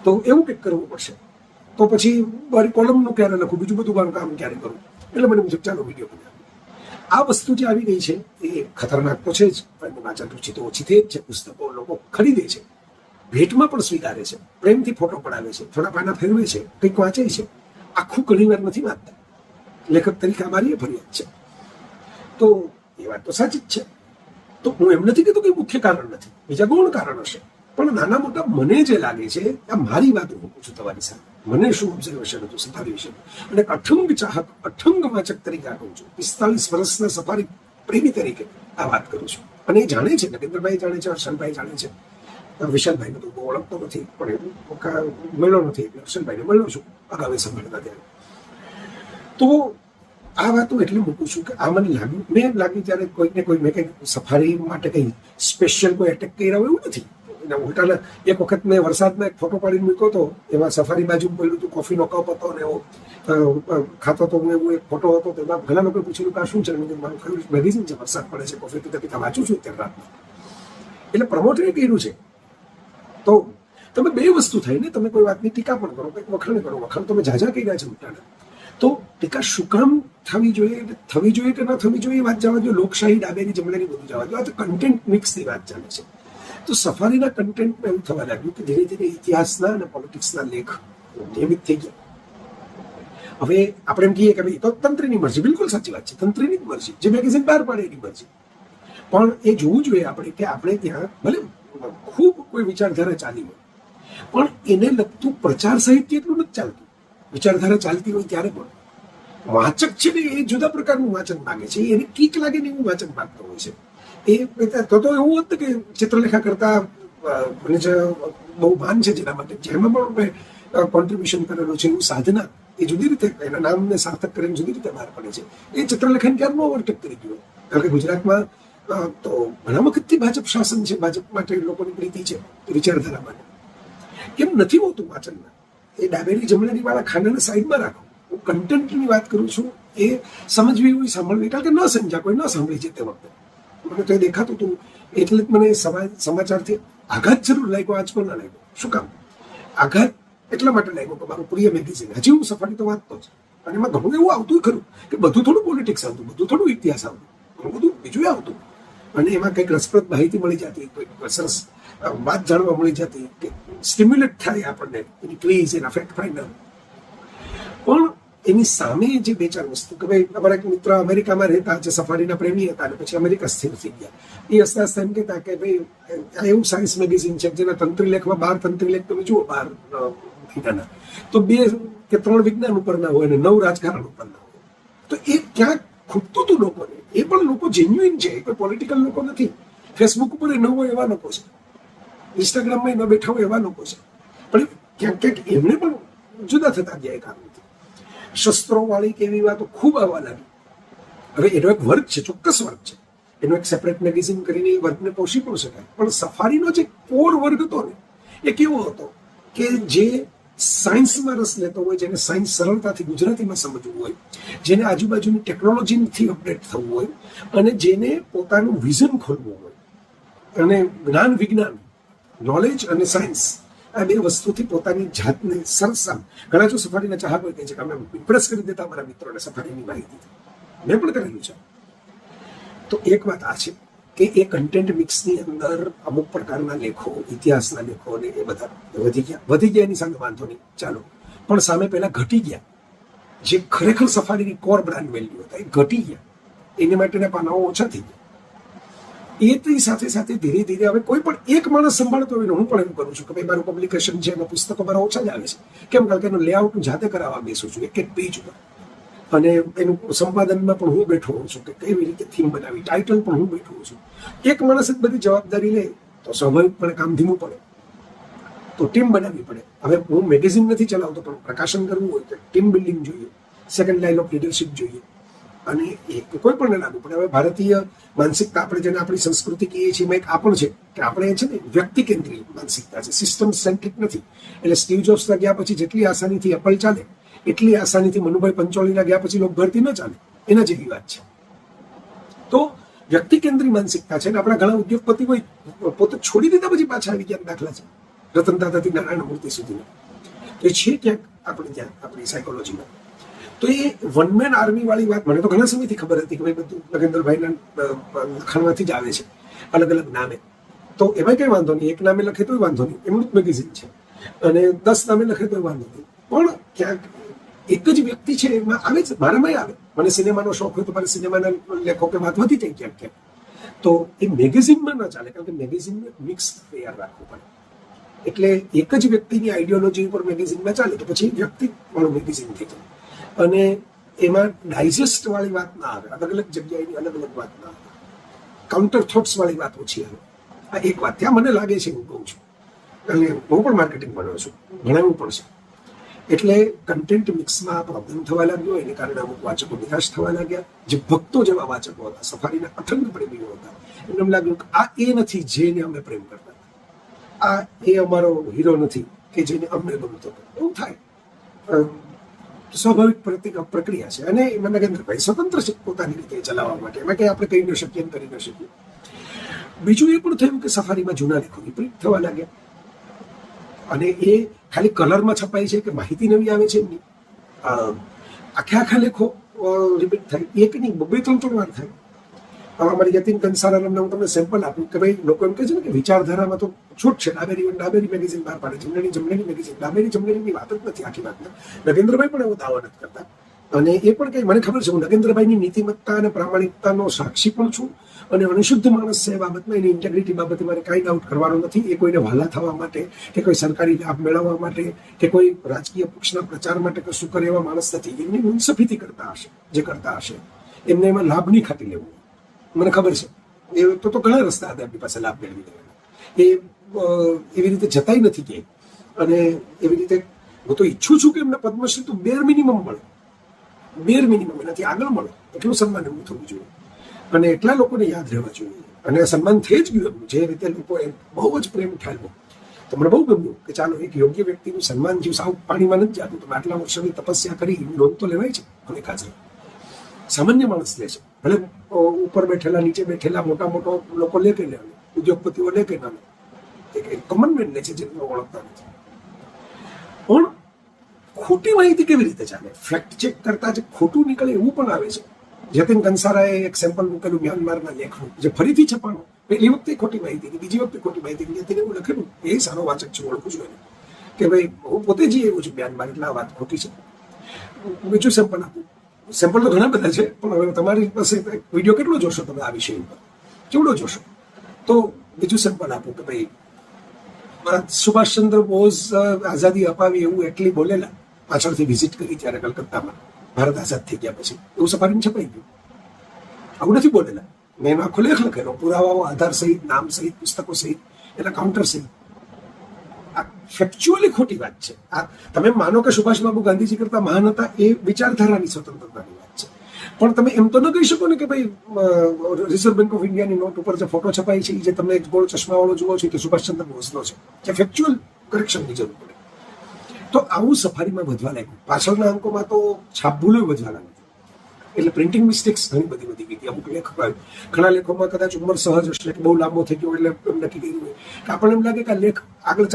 તો એવું કંઈક કરવું પડશે. તો પછી મારી કોલમનું ક્યારે લખું, બીજું બધું મારું કામ ક્યારે કરું. એટલે મને મુજબ ચાલો વિડીયો બનાવ્યો. આ વસ્તુ જે આવી ગઈ છે એ ખતરનાક તો છે જ, પણ વાંચન રુચિ તો ઓછી થઈ જ છે. પુસ્તકો લોકો ખરીદે છે, ભેટમાં પણ સ્વીકારે છે, પ્રેમથી ફોટો પડાવે છે, થોડા પાના ફેરવે છે, કંઈક વાંચે છે. આખું ઘણી વાર નથી વાંચતા. લેખક તરીકે અમારી એ ફરિયાદ છે. તો એ વાત તો સાચી જ છે. તો હું એમ નથી કહેતો કે મુખ્ય કારણ નથી, બીજા ગૌણ કારણ હશે. પણ નાના મોટા મને જે લાગે છે, આ મારી વાત હું પૂછું તમારી સાથે, મને શું ઓબ્ઝર્વેશન હતું સફારી વિશે, અને અઠંગ ચાહક, અઠંગ વાચક તરીકે આ કહું છું, 45 વર્ષના સફારી પ્રેમી તરીકે આ વાત કરું છું. અને એ જાણે છે, નગેન્દ્રભાઈ જાણે છે, હર્ષલભાઈ જાણે છે, વિશાલભાઈને તો બહુ ઓળખતો નથી, પણ એ મળ્યો નથી, એટલે હર્ષલભાઈને મળ્યો છું અગાઉ સંભાળતા ત્યારે. તો આ વાતો એટલે મૂકું છું કે આ મને લાગ્યું ત્યારે કોઈને કોઈ મેં કંઈક સફારી માટે કંઈ સ્પેશિયલ કોઈ એટેક કર્યા હોય એવું નથી. ઉલટાના એક વખત મેં વરસાદમાં એક ફોટો પાડીને મૂક્યો હતો, એમાં સફારી બાજુ પડ્યું હતું, કોફીનો કપ હતો અને એવો ખાતો હતો, એવું એક ફોટો હતો. તેમાં ઘણા લોકોએ પૂછ્યું કે આ શું છે, મારું ફેવરિટ મેગેઝિન છે, વરસાદ પડે છે, કોફી પીતા પીતા વાંચું છું અત્યારે રાતમાં. એટલે પ્રમોટ એ કર્યું છે. તો તમે બે વસ્તુ થઈ ને, તમે કોઈ વાતની ટીકા પણ કરો, કંઈક વખાણ કરો. વખાણ તમે ઝાઝા કર્યા છે ઉલટાના. તો ટીકા શું કામ થવી જોઈએ કે ન થવી જોઈએ વાત જવા દો. લોકશાહી, ડાબેરી, જમણેરી બધું જવા દો. આ તો કન્ટેન્ટ મિક્સની વાત ચાલે છે. તો સફારીના કન્ટેન્ટમાં એવું થવા લાગ્યું કે ધીરે ધીરે ઇતિહાસના અને પોલિટિક્સના લેખ નિયમિત થઈ ગયા. હવે આપણે એમ કહીએ કે ભાઈ તો તંત્રની મરજી, બિલકુલ સાચી વાત છે, તંત્રની જ મરજી, જે મેગેઝિન બહાર પાડે એની મરજી. પણ એ જોવું જોઈએ આપણે કે આપણે ત્યાં ભલે ખૂબ કોઈ વિચારધારા ચાલી હોય, પણ એને લગતું પ્રચાર સાહિત્ય એટલું નથી ચાલતું. વિચારધારા ચાલતી હોય ત્યારે પણ વાચક છે ને એ જુદા પ્રકારનું વાંચન માગે છે, એને કીક લાગે ને એવું વાંચન માગતો હોય છે. એ તો એવું હતું કે ચિત્રલેખા કરતા મને જે બહુ માન છે જેના માટે, જેમાં પણ મેં કોન્ટ્રીબ્યુશન કરેલું છે, એવું સાધના એ જુદી રીતે એના નામને સાર્થક કરીને જુદી રીતે બહાર પડે છે. એ ચિત્રલેખન ક્યારનું ઓવરટેક કરી ગયું, કારણ કે ગુજરાતમાં તો ઘણા વખતથી ભાજપ શાસન છે, ભાજપ માટે લોકોની પ્રીતિ છે વિચારધારા માટે. કેમ નથી હોતું વાંચનમાં? એ ડાબેરી જમણેરી વાળા ખાનાને સાઈડમાં રાખો. હું કન્ટેન્ટની વાત કરું છું, એ સમજવી હોય સાંભળવી, કારણ કે ન સમજ્યા કોઈ ન સાંભળી છે તે વખતે. મને તો એ દેખાતું હતું, એટલે જ મને સમાચારથી આઘાત જરૂર લાગ્યો, આજ પણ ના લાગ્યો. શું કામ આઘાત? એટલા માટે લાગ્યો કે મારું પ્રિય મેગેઝિન, હજી હું સફારી તો વાંચતો જ, અને એમાં ઘણું એવું આવતું ખરું કે બધું થોડું પોલિટિક્સ આવતું, બધું થોડું ઇતિહાસ આવતું, ઘણું બધું બીજું આવતું, અને એમાં કંઈક રસપ્રદ માહિતી મળી જતી, કોઈક સરસ વાત જાણવા મળી જતી, કે સ્ટિમ્યુલેટ થાય આપણને એની ક્રેઝ, એના ફેક્ટ ફાઇન્ડર. પણ એની સામે જે બે ચાર વસ્તુ, કે ભાઈ અમારા એક મિત્ર અમેરિકામાં રહેતા, જે સફારીના પ્રેમી હતા, અને પછી અમેરિકા સ્થિર થઈ ગયા. એ હસતા હસતા એમ કહેતા કે ભાઈ આ એવું સાયન્સ મેગેઝિન છે જેના તંત્રી લેખમાં 12 તંત્રી લેખ તમે જુઓ 12 મહિનાના, તો 2 કે 3 વિજ્ઞાન ઉપરના હોય અને 9 રાજકારણ ઉપરના હોય. તો એ ક્યાંક ખૂટતું હતું લોકોને. એ પણ લોકો જેન્યુઇન છે, કોઈ પોલિટિકલ લોકો નથી. ફેસબુક ઉપર ન હોય એવા લોકો છે, ઇન્સ્ટાગ્રામમાં ન બેઠા હોય એવા લોકો છે, પણ ક્યાંક ક્યાંક એમને પણ જુદા થતા ગયા. એક કારણથી શસ્ત્રો વાળી કેવી વાતો ખૂબ આવવા લાગી. હવે એનો એક વર્ગ છે, ચોક્કસ વર્ગ છે, એનો એક સેપરેટ મેગેઝિન કરીને એ વર્ગને પોષી પણ શકાય. પણ સફારીનો જે કોર વર્ગ હતો ને, એ કેવો હતો કે જે સાયન્સમાં રસ લેતો હોય, જેને સાયન્સ સરળતાથી ગુજરાતીમાં સમજવું હોય, જેને આજુબાજુની ટેકનોલોજીથી અપડેટ થવું હોય, અને જેને પોતાનું વિઝન ખોલવું હોય, અને જ્ઞાન વિજ્ઞાન, નોલેજ અને સાયન્સ, આ બે વસ્તુથી પોતાની જાતને સરસામ. ઘણા જો સફારીના ચાહકો કહે છે કે અમે ઇમ્પ્રેસ કરી દેતા અમારા મિત્રોને સફારીની માહિતીથી. મેં પણ કરેલું છે. તો એક વાત આ છે કે એ કન્ટેન્ટ મિક્સની અંદર અમુક પ્રકારના લેખો, ઇતિહાસના લેખો, અને એ બધા વધી ગયા એની સામે વાંધો નહીં, ચાલો. પણ સામે પહેલા ઘટી ગયા. જે ખરેખર સફારીની કોર બ્રાન્ડ વેલ્યુ હતા, એ ઘટી ગયા. એની માટેના પાનાઓ ઓછા થઈ ગયા. એ સાથે સાથે ધીરે ધીરે હવે કોઈ પણ એક માણસ સંભાળતો હોય, હું પણ એમ કરું છું કે ભાઈ મારું પબ્લિકેશન છે, એમાં પુસ્તકો મારા ઓછા જ આવે છે. કેમ? કારણ કે એનું લેઆઉટ હું જાતે કરાવવા બેસું છું, એક એક પેજ ઉપર, અને એનું સંપાદનમાં પણ હું બેઠો હોઉં છું કે કેવી રીતે થીમ બનાવી, ટાઇટલ પણ હું બેઠો હોઉં છું. એક માણસ જ બધી જવાબદારી લે તો સ્વાભાવિકપણે કામ ધીમું પડે, તો ટીમ બનાવવી પડે. હવે હું મેગેઝિન નથી ચલાવતો, પણ પ્રકાશન કરવું હોય તો ટીમ બિલ્ડિંગ જોઈએ, સેકન્ડ લાઇન ઓફ લીડરશિપ જોઈએ, અને એ કોઈ પણ લાગુ પડે. હવે ભારતીય માનસિકતા, આપણે જેને આપણી સંસ્કૃતિ કહીએ છીએ, એમાં એક આ પણ છે કે આપણે છે ને વ્યક્તિ કેન્દ્રીય માનસિકતા છે, સિસ્ટમ સેન્ટ્રિક નથી. એટલે સ્ટીવ જોબ્સના ગયા પછી જેટલી આસાનીથી એપલ ચાલે, એટલી આસાનીથી મનુભાઈ પંચોળીના ગયા પછી લોકભરતી ન ચાલે, એના જેવી વાત છે. તો વ્યક્તિ કેન્દ્રી માનસિકતા છે, ને આપણા ઘણા ઉદ્યોગપતિ હોય પોતે છોડી દીધા પછી પાછા આવી ગયા દાખલા છે, રતન દાદાથી નારાયણ મૂર્તિ સુધીના. તો એ છે ક્યાંક આપણે ત્યાં આપણી સાયકોલોજીમાં. તો એ વન મેન આર્મી વાળી વાત મને તો ઘણા સમયથી ખબર હતી કે ભાઈ બધું નગેન્દ્રભાઈના લખાણમાંથી જ આવે છે, અલગ અલગ નામે. તો એમાં કંઈ વાંધો નહીં, એક નામે લખે તોય વાંધો નહીં, એમનું જ મેગેઝિન છે, અને 10 નામે લખે તોય વાંધો નહીં. પણ ક્યાંક એક જ વ્યક્તિ છે એમાં આવે છે, મારામાં આવે. મને સિનેમાનો શોખ હોય તો મારે સિનેમાના લેખો કે વાત વધી જાય ક્યાંક ક્યાંક. તો એ મેગેઝિનમાં ન ચાલે, કારણ કે મેગેઝિનને મિક્સ તૈયાર રાખવું પડે. એટલે એક જ વ્યક્તિની આઈડિયોલોજી ઉપર મેગેઝિનમાં ચાલે તો પછી વ્યક્તિ વાળું મેગેઝિન થઈ જાય, અને એમાં ડાયજેસ્ટ વાળી વાત ના આવે, અલગ અલગ જગ્યાએની અલગ અલગ વાત ના આવે, કાઉન્ટર થોટ્સ વાળી વાત ઓછી આવે. આ એક વાત ત્યાં મને લાગે છે, હું કહું છું, અને હું પણ માર્કેટિંગ ભણ્યો છું, ભણાવવું પણ છે. એટલે કન્ટેન્ટ મિક્સમાં પ્રોબ્લેમ થવા લાગ્યો, એને કારણે અમુક વાચકો નિરાશ થવા લાગ્યા. જે ભક્તો જેવા વાચકો હતા, સફારીના અઠંગ પ્રેમીઓ હતા, એમને એમ લાગ્યું કે આ એ નથી જેને અમે પ્રેમ કરતા, આ એ અમારો હીરો નથી કે જેને અમને ગમતો હતો. એવું થાય, સ્વાભાવિક પ્રક્રિયા છે. અને એમાં નગેન્દ્રભાઈ સ્વતંત્ર છે પોતાની રીતે ચલાવવા માટે, એમાં કંઈ આપણે કહી ન શકીએ, કરી ન શકીએ. બીજું એ પણ થયું કે સફારીમાં જૂના લેખો રિપીટ થવા લાગ્યા, અને એ ખાલી કલરમાં છપાય છે કે માહિતી નવી આવે છે એમની, આખા લેખો રિપીટ થાય, એક નહીં 2-3 વાર થાય. અમારી યતીન કંસારાને હું તમને સેમ્પલ આપ્યું કે ભાઈ લોકો એમ કહે છે ને કે વિચારધારામાં તો છૂટ છે, ડાબેરી મેગેઝિન બહાર પાડે, જમણેરી મેગેઝિન, જમણેરીની વાત જ નથી આખી વાતમાં. નગેન્દ્રભાઈ પણ એવો દાવો નથી કરતા, અને એ પણ કંઈ મને ખબર છે, હું નગેન્દ્રભાઈની નીતિમત્તા અને પ્રામાણિકતાનો સાક્ષી પણ છું, અને અનિશુદ્ધ માણસ છે એ બાબતમાં, એની ઇન્ટેગ્રિટી બાબતે મારે કાંઈ ડાઉટ કરવાનો નથી. એ કોઈને વહાલા થવા માટે કે કોઈ સરકારી લાભ મેળવવા માટે કે કોઈ રાજકીય પક્ષના પ્રચાર માટે કશું કરે એવા માણસ નથી. એમની મુનસફીથી કરતા હશે, જે કરતા હશે એમને એમાં લાભ નહીં ખાટી લેવું, મને ખબર છે. એ તો ઘણા રસ્તા હતા એમની પાસે લાભ મેળવી લેવાના. એ એવી રીતે જતાય નથી ક્યાંય, અને એવી રીતે હું તો ઈચ્છું છું કે એમને પદ્મશ્રી તો બેર મિનિમમ મળે, બેર મિનિમમ, એનાથી આગળ મળે એટલું સન્માન એમનું થવું જોઈએ અને એટલા લોકોને યાદ રહેવા જોઈએ. અને સન્માન થઈ જ ગયું એમનું, જે રીતે લોકોએ બહુ જ પ્રેમ ઠાલવો. તો મને બહુ ગમ્યું કે ચાલો એક યોગ્ય વ્યક્તિનું સન્માન થયું. સાવ પાણીમાં નથી જતું. તમે આટલા વર્ષોની તપસ્યા કરી એની નોંધ તો લેવાય છે. અને કાજે સામાન્ય માણસ લે છે, ભલે ઉપર બેઠેલા નીચે બેઠેલા મોટા મોટો લોકો લે કે લે, ઉદ્યોગપતિઓ લે કે ના લે, એક કોમન મેન લે છે જેને ઓળખતા નથી. પણ ખોટી માહિતી કેવી રીતે ચાલે? ફેક્ટ ચેક કરતા જે ખોટું નીકળે એવું પણ આવે છે. જતીન કંસારાએ એક સેમ્પલ મૂકેલું મ્યાનમારના લેખનું, જે ફરીથી છપાણું. પહેલી વખતે ખોટી માહિતી હતી, બીજી વખતે ખોટી માહિતી હતી. જતીને એવું લખેલું, એ સારો વાચક છે, ઓળખું છું એને, કે ભાઈ હું પોતે જઈ આવ્યો છું મ્યાનમાર, એટલે આ વાત ખોટી છે. બીજું સેમ્પલ આપું. સેમ્પલ તો ઘણા બધા છે, પણ હવે તમારી પાસે વિડીયો કેટલો જોશો તમે આ વિષય ઉપર, કેવડો જોશો? તો બીજું સેમ્પલ આપું કે ભાઈ સુભાષચંદ્ર બોઝ આઝાદી અપાવી એવું એટલી બોલેલા, પાછળથી વિઝિટ કરી ત્યારે કલકત્તામાં ભારત આઝાદ થઈ ગયા પછી, એવું સફારીમાં છપાઈ ગયું. આવું નથી બોલેલા. મેં એનો આખો લેખ લખેલો, પુરાવાઓ આધાર સહિત, નામ સહિત, પુસ્તકો સહિત, એના કાઉન્ટર સહિત. આ ફેક્ચ્યુઅલી ખોટી વાત છે. આ તમે માનો કે સુભાષબાબુ ગાંધીજી કરતા મહાન હતા, એ વિચારધારાની સ્વતંત્રતાની વાત છે. પણ તમે એમ તો ન કહી શકો ને કે ભાઈ રિઝર્વ બેંક ઓફ ઇન્ડિયાની નોટ ઉપર જે ફોટો છપાય છે, જે તમે ગોળ ચશ્માવાળો જુઓ છો, કે સુભાષચંદ્ર બોઝનો છે, જે ફેક્ચ્યુઅલ કરેક્શનની જરૂર પડે. તો આવું સફારીમાં વધવા લાગ્યું. પાછળના અંકોમાં તો છાપ ભૂલો વધવા લાગી. એટલે પ્રિન્ટિંગ મિસ્ટેક્સ ઘણી બધી વધી ગઈ હતી. અમુક લેખો, ઘણા લેખોમાં કદાચ ઉંમર સહજ હશે કે બહુ લાંબો થઈ ગયો એટલે એમ નક્કી કર્યું હોય કે આપણને એમ લાગે કે આ લેખ આગળ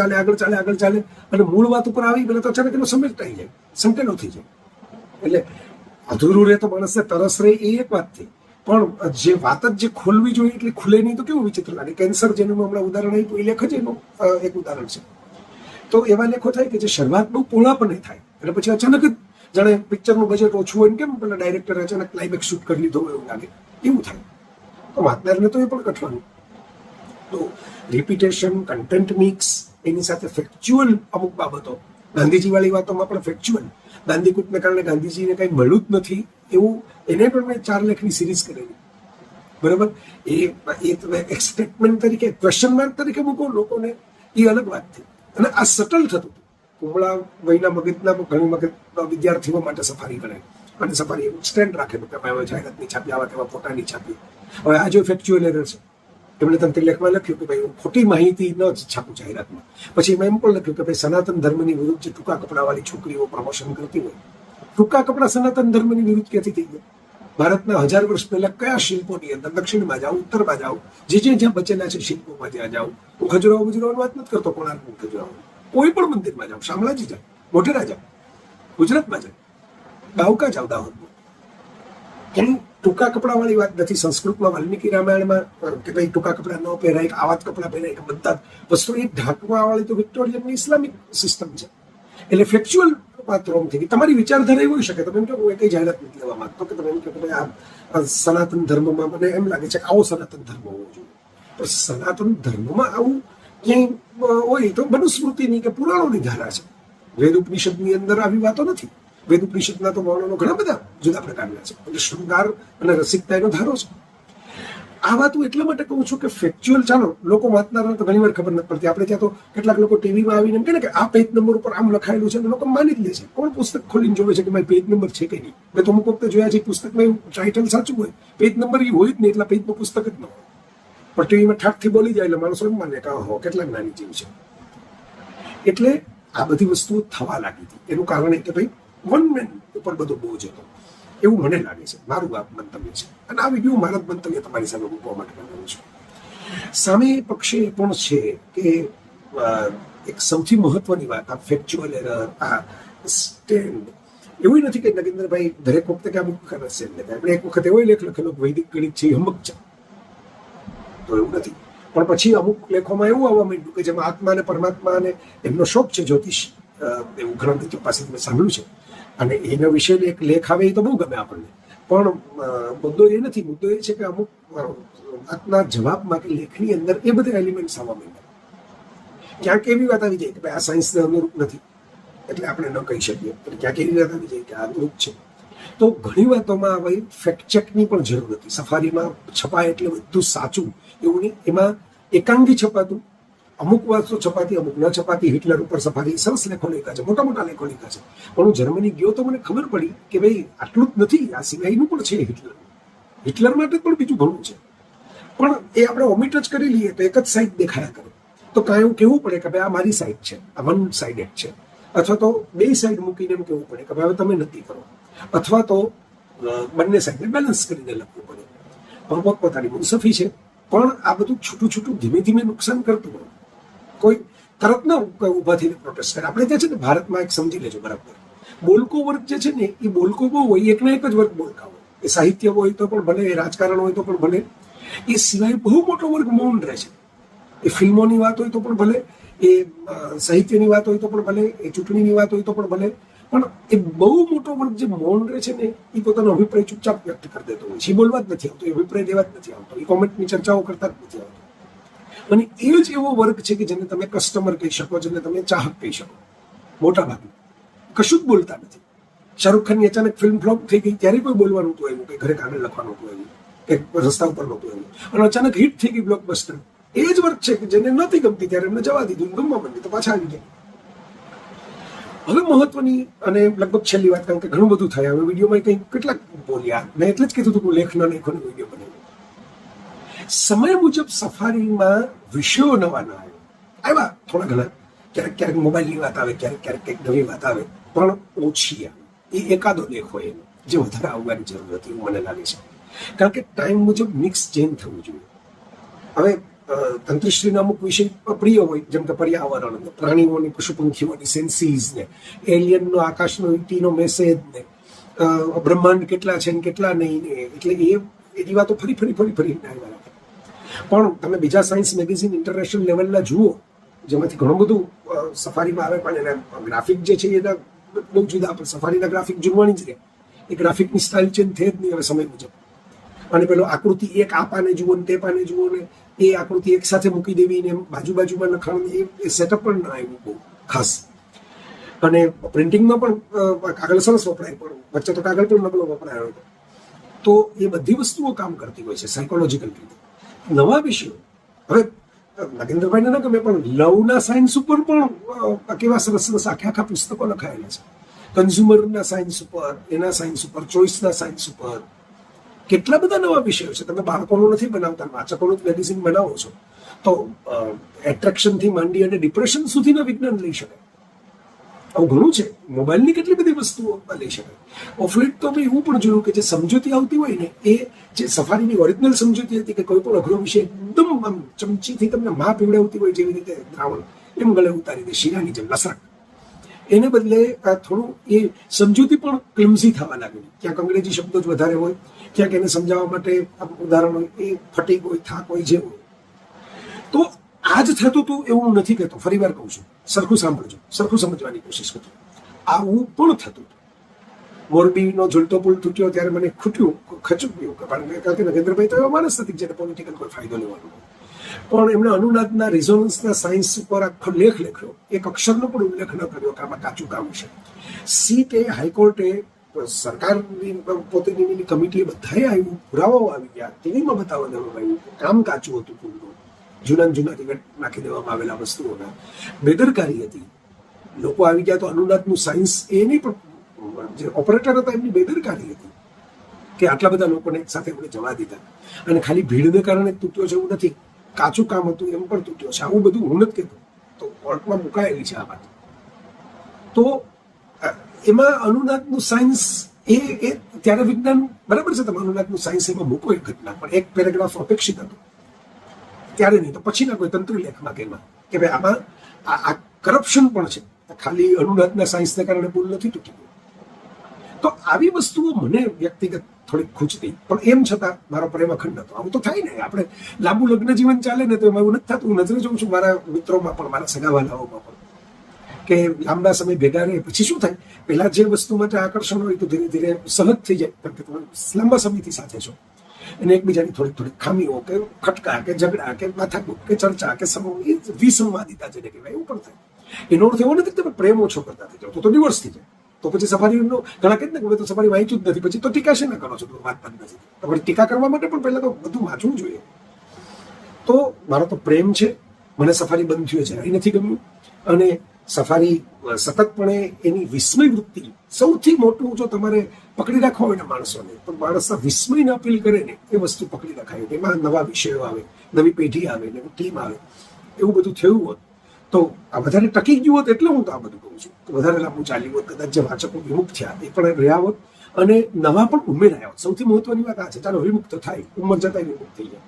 ચાલે અને મૂળ વાત ઉપર આવી એટલે તો અચાનક એનો સમટાઈ જાય, સંકેલો થઈ જાય. એટલે અધૂરું રહે તો માણસને તરસ રહે, એ એક વાત થઈ. પણ જે વાત જ જે ખોલવી જોઈએ એટલી ખુલે નહીં તો કેવું વિચિત્ર લાગે. કેન્સર જેનું હમણાં ઉદાહરણ આપ્યું, એ લેખ જ એનું એક ઉદાહરણ છે. તો એવા લેખો થાય કે જે શરૂઆત બહુ પોળાપણે થાય અને પછી અચાનક જ જાણે પિક્ચરનું બજેટ ઓછું હોય ને કેમ પેલા ડાયરેક્ટરે અચાનક ક્લાઇમેક્સ શૂટ કરી લીધો એવું લાગે, એવું થાય. તો વાંચનારને તો એ પણ કઠવાનું. તો રિપીટેશન, કન્ટેન્ટ મિક્સ, એની સાથે ફેક્ચ્યુઅલ અમુક બાબતો, ગાંધીજી વાળી વાતોમાં પણ ફેક્ચ્યુઅલ, ગાંધીકૂટને કારણે ગાંધીજીને કંઈ મળ્યું જ નથી એવું, એને પણ મેં 4 લેખની સિરીઝ કરેલી. બરાબર, એ તમે એક સ્ટેટમેન્ટ તરીકે, ક્વેશ્ચન માર્ક તરીકે મૂકો લોકોને, એ અલગ વાત થઈ. અને આ સટલ થતું હતું. કુંબળા વયના મગજના ઘણી મગજ વિદ્યાર્થીઓ માટે સફારી બનાવી અને સફારી એવું સ્ટેન્ડ રાખેલું કે હવે જાહેરાતની છાપી, આવા તેવા ફોટાની છાપી. હવે આ જો ફેક્ચ્યુઅલ એરર છે, એમણે તંત્ર લેખમાં લખ્યું કે ભાઈ હું ખોટી માહિતી ન છાપું જાહેરાતમાં. પછી એમાં એમ પણ લખ્યું કે ભાઈ સનાતન ધર્મની વિરુદ્ધ જે ટૂંકા કપડાવાળી છોકરીઓ પ્રમોશન કરતી હોય, ટૂંકા કપડા સનાતન ધર્મની વિરુદ્ધ ક્યાંથી થઈ ગયા? ભારતના 1000 વર્ષ પહેલા કયા શિલ્પોની અંદર, દક્ષિણમાં જાઓ, ઉત્તરમાં જાઓ, જ્યાં બચેલા છે શિલ્પોમાં ત્યાં જાઓ. હું ખજુરાહોની વાત નથી કરતો, કોણાર્કનું ખજુરાહો, કોઈ પણ મંદિરમાં જાઓ, શામળાજી જાઓ, મોઢેરા જાઓ, ગુજરાતમાં જાઓ, બાવકા જાઓ, દાહોદમાં. એની ટૂંકા કપડાવાળી વાત નથી. સંસ્કૃતમાં વાલ્મીકી રામાયણમાં કે ભાઈ ટૂંકા કપડા ન પહેરાય, આવા જ કપડા પહેરાય, કે બધા વસ્તુ એ ઢાંકવાવાળી તો વિક્ટોરિયનની ઇસ્લામિક સિસ્ટમ છે. એટલે ફેક્ચ્યુઅલ વાત રોંગ થઈ ગઈ. તમારી વિચારધારા એવી હોઈ શકે, તમે એમ કહો હું કઈ જાહેરાત નથી લેવા માંગતો, કે તમે એમ કહો કે ભાઈ આ સનાતન ધર્મમાં મને એમ લાગે છે કે આવો સનાતન ધર્મ હોવો જોઈએ. પણ સનાતન ધર્મમાં આવું ક્યાંય હોય તો મનુસ્મૃતિની કે પુરાણોની ધારા છે. વેદ ઉપનિષદની અંદર આવી વાતો નથી. વેદ ઉપનિષદના તો વર્ણનો ઘણા બધા જુદા પ્રકારના છે, એટલે શૃંગાર અને રસિકતા એનો ધારો છે. આ વાત હું એટલા માટે કહું છું કે ફેક્ચ્યુઅલ, ચાલો લોકો વાંચનારા તો ઘણી વાર ખબર નથી પડતી. આપણે ત્યાં તો કેટલાક લોકો ટીવીમાં આવીને એમ કહે ને કે આ પેજ નંબર ઉપર આમ લખાયેલું છે, અને લોકો માની જ લે છે. કોણ પુસ્તક ખોલીને જોવે છે કે ભાઈ પેજ નંબર છે કે નહીં? મેં તો અમુક વખતે જોયા છે પુસ્તકમાં એવું ટાઇટલ સાચું હોય, પેજ નંબર એ હોય જ નહીં, એટલા પેજનું પુસ્તક જ ન હોય. પણ ટીવીમાં ઠાકથી બોલી જાય એટલે માણસો એમ માને કે હો કેટલાક નાની જેવી છે. એટલે આ બધી વસ્તુઓ થવા લાગી હતી. એનું કારણ એ કે ભાઈ વન મેન ઉપર બધો બોજ હતો, એવું મને લાગે છે. મારું આ મંતવ્ય છે, અને આ વિડીયો મારા જ મંતવ્ય તમારી સામે મૂકવા માટે બનાવ્યો છું. સામે પક્ષે એ પણ છે કે એક સૌથી મહત્વની વાત, આ ફેક્ચ્યુઅલ એરર, આ સ્ટેન્ડ, એવું નથી કે નગેન્દ્રભાઈ દરેક વખતે કે અમુક કરશે. આપણે એક વખત એવો લેખ લખેલો વૈદિક ગણિત છે એ હમક છે, તો એવું નથી. પણ પછી અમુક લેખોમાં એવું આવવા માંડ્યું કે જેમાં આત્મા અને પરમાત્મા અને એમનો શોખ છે જ્યોતિષ, એવું ઘણા મિત્રો પાસેથી મેં સાંભળ્યું છે. અને એના વિશે એક લેખ આવે એ તો બહુ ગમે આપણને. પણ મુદ્દો એ નથી. મુદ્દો એ છે કે અમુક વાતના જવાબમાં કે લેખની અંદર એ બધા એલિમેન્ટ્સ આવવા માંડ્યા. ક્યાંક એવી વાત આવી જાય કે ભાઈ આ સાયન્સને અનુરૂપ નથી એટલે આપણે ન કહી શકીએ, ક્યાંક એવી વાત આવી જાય કે આ અનુરૂપ છે. તો ઘણી વાતોમાં ભાઈ ફેક્ટ ચેકની પણ જરૂર હતી. સફારીમાં છપાય એટલે બધું સાચું એવું નહીં. એમાં એકાંગી છપાતું, અમુક વાતો છપાતી, અમુક ન છપાતી. હિટલર ઉપર સફારી સરસ લેખો લખ્યા છે, મોટા મોટા લેખો લખ્યા છે. પણ હું જર્મની ગયો તો મને ખબર પડી કે ભાઈ આટલું જ નથી, આ સિવાયનું પણ છે. હિટલર માટે પણ બીજું ઘણું છે. પણ એ આપણે ઓમિટ જ કરી લઈએ તો એક જ સાઈડ દેખાયા કરે. તો કાંઈ એવું કહેવું પડે કે ભાઈ આ મારી સાઈડ છે, આ વન સાઇડેડ છે. અથવા તો બે સાઈડ મૂકીને એમ કહેવું પડે કે ભાઈ હવે તમે નથી કરો. અથવા તો બંને સાઈડને બેલેન્સ કરીને લખવું પડે. પણ પોતપોતાની મુનસફી છે. પણ આ બધું છૂટું છૂટું ધીમે ધીમે નુકસાન કરતું હોય. કોઈ તરત ન ઊભા થઈને પ્રોટેસ્ટ કરે. આપણે ત્યાં છે ને ભારતમાં એક સમજી લેજો બરાબર, બોલકો વર્ગ જે છે ને એ બોલકો બહુ હોય, એકના એક જ વર્ગ બોલકા હોય. એ સાહિત્ય હોય તો પણ ભલે, એ રાજકારણ હોય તો પણ ભલે, એ સિવાય બહુ મોટો વર્ગ મૌન રહે છે. એ ફિલ્મોની વાત હોય તો પણ ભલે, એ સાહિત્યની વાત હોય તો પણ ભલે, એ ચૂંટણીની વાત હોય તો પણ ભલે, પણ એ બહુ મોટો વર્ગ જે મૌન રહે છે ને એ પોતાનો અભિપ્રાય ચૂપચાપ વ્યક્ત કરી દેતો હોય છે. એ બોલવા જ નથી આવતો, એ અભિપ્રાય દેવા જ નથી આવતો, એ કોમેન્ટની ચર્ચાઓ કરતા જ નથી આવતો. અને એ જ એવો વર્ગ છે કે જેને તમે કસ્ટમર કહી શકો, જેને તમે ચાહક કહી શકો. મોટા ભાગે કશું જ બોલતા નથી. શાહરૂખ ખાનની અચાનક ફિલ્મ ફ્લોપ થઈ ગઈ ત્યારે કોઈ બોલવાનું હતું આવ્યું, કે ઘરે કાગળ લખવાનું હતું આવ્યું, કે રસ્તા ઉપર નહોતું આવ્યું. અને અચાનક હિટ થઈ ગઈ બ્લોકબસ્ટર. એ જ વર્ગ છે કે જેને નથી ગમતી ત્યારે એમને જવા દીધું, ગમવા માંડી તો પાછા આવી ગયા. હવે મહત્વની અને લગભગ છેલ્લી વાત, કારણ કે ઘણું બધું થયા, હવે વિડીયોમાં કંઈક કેટલાક બોલ્યા. મેં એટલે જ કીધું હતું કે લેખનો વિડીયો બનાવ્યો. સમય મુજબ સફારીમાં વિષયો નવા ના આવ્યા, થોડા ઘણા. ક્યારેક ક્યારેક મોબાઈલની વાત આવે, ક્યારેક ક્યારેક કંઈક નવી વાત આવે, પણ ઓછી આવે. એ એકાદો લેખ હોય એનો જે વધારે આવવાની જરૂર હતી એવું મને લાગે છે. કારણ કે ટાઈમ મુજબ મિક્સ ચેન્જ થવું જોઈએ. હવે તંત્રીશ્રીના અમુક વિષય પ્રિય હોય, જેમ કે પર્યાવરણ, પ્રાણીઓની, પશુ પંખીઓની સેન્સીસ ને, એલિયનનો, આકાશનો ઈટીનો મેસેજ ને, બ્રહ્માંડ કેટલા છે ને કેટલા નહીં ને, એટલે એની વાતો ફરી આવ્યા. પણ તમે બીજા સાયન્સ મેગેઝિન ઇન્ટરનેશનલ લેવલના જુઓ, જેમાંથી ઘણું બધું સફારીમાં આવે, પણ એના ગ્રાફિક જે છે એના બહુ જુદા. પણ સફારીના ગ્રાફિક જુનવાણી જ રહે. એ ગ્રાફિકની સ્ટાઇલ ચેન્જ થઈ જ નહીં હવે સમય મુજબ. અને પેલો આકૃતિ એક આ પાને જુઓ ને તે પાને જુઓ ને એ આકૃતિ એક સાથે મૂકી દેવી ને બાજુમાં લખાણું, એ સેટઅપ પણ ના આવ્યું બહુ ખાસ. અને પ્રિન્ટિંગમાં પણ કાગળ સરસ વપરાય, પણ વચ્ચે તો કાગળ પણ નબળો વપરાયો હતો. તો એ બધી વસ્તુઓ કામ કરતી હોય છે સાયકોલોજીકલ રીતે. નવા વિષયો, હવે નગેન્દ્રભાઈને ના ગમે, પણ લવના સાયન્સ ઉપર પણ કેવા સરસ આખા પુસ્તકો લખાયેલા છે. કન્ઝ્યુમરના સાયન્સ ઉપર, એના સાયન્સ ઉપર, ચોઇસના સાયન્સ ઉપર, કેટલા બધા નવા વિષયો છે. તમે બાળકોનું નથી બનાવતા, વાચકોનું જ મેગેઝિન બનાવો છો, તો એટ્રેક્શનથી માંડી અને ડિપ્રેશન સુધીના વિજ્ઞાન લઈ શકાય. આવું ઘણું છે. મોબાઈલની કેટલી બધી વસ્તુઓ લઈ શકાય. ઓફ લેટ તો મેં એવું પણ જોયું કે જે સમજૂતી આવતી હોય ને, એ જે સફારીની ઓરિજિનલ સમજૂતી હતી કે કોઈ પણ અઘરો વિષય એકદમ આમ ચમચીથી તમને માં પીવડાવતી હોય જેવી રીતે દ્રાવણ એમ ગળે ઉતારી દે, શીરાની જેમ લસરક. એને બદલે થોડું એ સમજૂતી પણ ક્લમઝી થવા લાગેલી. ક્યાંક અંગ્રેજી શબ્દો જ વધારે હોય, ક્યાંક એને સમજાવવા માટે ઉદાહરણ હોય, એ ફટીક હોય, થાક હોય, જે હોય. તો આ જ થતું હતું એવું હું નથી કહેતો, ફરી વાર કહું છું, સરખું સાંભળજો, સરખું સમજવાની કોશિશ કરજો. આવું પણ થતું હતું. મોરબીનો ઝૂલતો પુલ તૂટ્યો ત્યારે મને ખચુક્યું, કારણ કે નરેન્દ્રભાઈ તો એવા માણસ નથી જેને પોલિટિકલ કોઈ ફાયદો લેવાનો હોય. પણ એમણે અનુનાદના રિઝોનન્સના સાયન્સ ઉપર આખો લેખ લખ્યો, એક અક્ષરનો પણ ઉલ્લેખ ન કર્યો કે આમાં કાચું કામ છે. સીટે, હાઈકોર્ટે, સરકારની પોતાની કમિટીએ બધાએ આવ્યું, પુરાવાઓ આવી ગયા, ટીવીમાં બતાવવા દેવામાં આવ્યું, કામ કાચું હતું પુલનું, જૂના રિવેટ નાખી દેવામાં આવેલા વસ્તુઓના, બેદરકારી હતી. લોકો આવી ગયા તો અનુનાદનું સાયન્સ, એની પણ જે ઓપરેટર હતા એમની બેદરકારી હતી કે આટલા બધા લોકોને એક સાથે એમણે જવા દીધા. અને ખાલી ભીડને કારણે તૂટ્યો છે એવું નથી, કાચું કામ હતું એમ પણ તૂટ્યો છે. આવું બધું હું નથી કહેતો, તો કોર્ટમાં મુકાયેલી છે આ વાત. તો એમાં અનુનાદનું સાયન્સ એ ત્યારે વિજ્ઞાન બરાબર છે, તમે અનુનાદનું સાયન્સ એમાં મૂકો એક ઘટના, પણ એક પેરેગ્રાફ અપેક્ષિત હતો ત્યારે, નહીં તો પછીના કોઈ તંત્રી લેખમાં કે એમાં કે ભાઈ આમાં આ કરપ્શન પણ છે, ખાલી અનુનાદના સાયન્સને કારણે પુલ નથી તૂટી ગયો. તો આવી વસ્તુઓ મને વ્યક્તિગત થોડીક ખૂંચતી, પણ એમ છતાં મારો પ્રેમ અખંડ હતો. આવું તો થાય ને, આપણે લાંબુ લગ્ન જીવન ચાલે ને તો એમાં એવું નથી થતું. હું નજરે જોઉં છું મારા મિત્રોમાં પણ, મારા સગાવાલાઓમાં પણ, કે લાંબા સમય ભેગા રહે પછી શું થાય, પહેલા જે વસ્તુ માટે આકર્ષણ હોય તો ધીરે ધીરે સહજ થઈ જાય, કારણ કે તમે લાંબા સમયથી સાથે છો. અને એકબીજાની થોડીક ખામીઓ કે ખટકા કે ઝઘડા કે માથાકૂટ કે ચર્ચા કે વિસંવાદિતા જેને કહેવાય એવું પણ થાય. એનો અર્થ એવો નથી કે તમે પ્રેમ ઓછો કરતા થઈ જાઓ, તો ડિવોર્સ થઈ જાય. તો પછી સફારીનો ઘણા કહે ને કે તો સફારી વાંચ્યું જ નથી, પછી તો ટીકા શેના કરો છો, વાંચતા જ નથી. તમારે ટીકા કરવા માટે પણ પહેલા તો બધું વાંચવું જોઈએ. તો મારો તો પ્રેમ છે, મને સફારી બંધ થયો જરાય નથી ગમ્યું. અને સફારી સતતપણે એની વિસ્મય વૃત્તિ, સૌથી મોટું જો તમારે પકડી રાખવા હોય ને માણસોને, તો માણસના વિસ્મયને અપીલ કરે ને એ વસ્તુ પકડી રખાય. એમાં નવા વિષયો આવે, નવી પેઢી આવે, નવી ટીમ આવે, એવું બધું થયું હોત તો આ વધારે ટકી ગયું હોત. એટલે હું તો આ બધું કહું છું કે વધારે લાંબુ ચાલ્યું હોત, કદાચ જે વાચકો વિમુખ થયા એ પણ રહ્યા હોત અને નવા પણ ઉમેરાયા હોત. સૌથી મહત્વની વાત આ છે, ચાલો વિમુક્ત થાય, ઉંમર જતા વિમુક્ત થઈ જાય,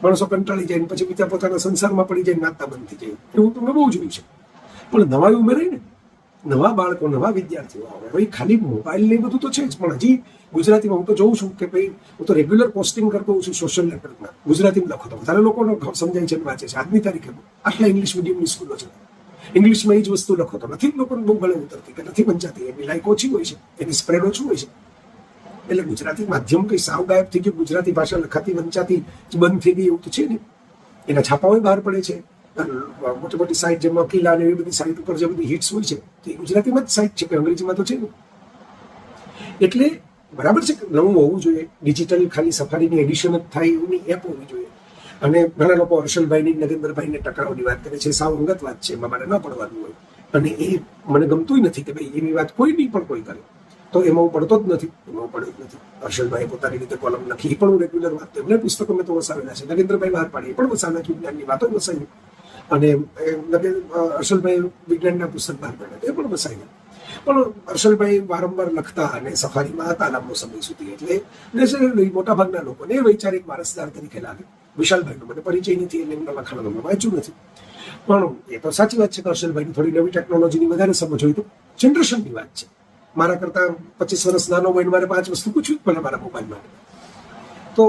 માણસો કંટાળી જાય, પછી બીજા પોતાના સંસારમાં પડી જાય, નાતા બંધ થઈ જાય, એવું તમને બહુ જોયું છે. પણ નવા ઉમેરાય ને, નવા બાળકો, નવા વિદ્યાર્થીઓ આવે. ભાઈ ખાલી મોબાઈલ ને બધું તો છે જ, પણ હજી ગુજરાતીમાં હું તો જોઉં છું કે ભાઈ હું તો રેગ્યુલર પોસ્ટિંગ કરતો હોઉં છું સોશિયલ નેટવર્કમાં. ગુજરાતીમાં લખો તો વધારે લોકોને સમજાય છે, વાંચે છે. આજની તારીખે આટલા ઇંગ્લિશ મીડિયમની સ્કૂલો છે, ઇંગ્લિશમાં એ જ વસ્તુ લખો તો નથી લોકોને બહુ ગળે ઉતરતી કે નથી વંચાતી, એની લાઈક ઓછી હોય છે, એની સ્પ્રેડ ઓછું હોય છે. એટલે ગુજરાતી માધ્યમ કંઈ સાવ ગાયબ થઈ ગયું, ગુજરાતી ભાષા લખાતી વંચાતી બંધ થઈ ગઈ એવું તો છે ને. એના છાપાઓ બહાર પડે છે, મોટી મોટી સાઇટ જેમ વકીલા અને એવી બધી સાઇટ ઉપર જે બધી હિટ્સ હોય છે તો એ ગુજરાતીમાં જ સાઇટ છે, કે અંગ્રેજીમાં તો છે ને. એટલે બરાબર છે કે નવું હોવું જોઈએ, ડિજિટલ ખાલી સફારીની એડિશન જ થાય એવી એપ હોવી જોઈએ. અને ઘણા લોકો હર્ષલભાઈની, નગેન્દ્રભાઈને ટકરાવની વાત કરે છે, સાવ અંગત વાત છે, એમાં મારે ન પડવાનું હોય. અને એ મને ગમતું નથી કે ભાઈ એની વાત કોઈ નહીં પણ કોઈ કરે, તો એમાં હું પડતો જ નથી, એમાં પડ્યો જ નથી. હર્ષલભાઈએ પોતાની રીતે કોલમ લખી, એ પણ હું રેગ્યુલર વાત, એમને પુસ્તકો મેં તો વસાવેલા છે. નગેન્દ્રભાઈ બહાર પાડી, એ પણ વસાવેલા છે, વિજ્ઞાનની વાતો વસાવી. અને હર્ષલભાઈ વિજ્ઞાનના પુસ્તક બહાર પાડ્યા, એ પણ વસાવ્યા. પણ હર્ષલભાઈ વારંવાર લખતા અને સફારીમાં હતા લાંબો સમય સુધી, એટલે નેચરલી મોટાભાગના લોકોને એ વૈચારિક વારસદાર તરીકે લાગે. વિશાલભાઈનો મને પરિચય નથી, એટલે એમના લખાણો મેં વાંચ્યું નથી. પણ એ તો સાચી વાત છે કે હર્ષલભાઈની થોડી નવી ટેકનોલોજીની વધારે સમજ હોય તો જનરેશનની વાત છે. મારા કરતાં 25 વર્ષ નાનો હોય, મારે 5 વસ્તુ પૂછ્યું જ પડે મારા મોબાઈલ માટે. તો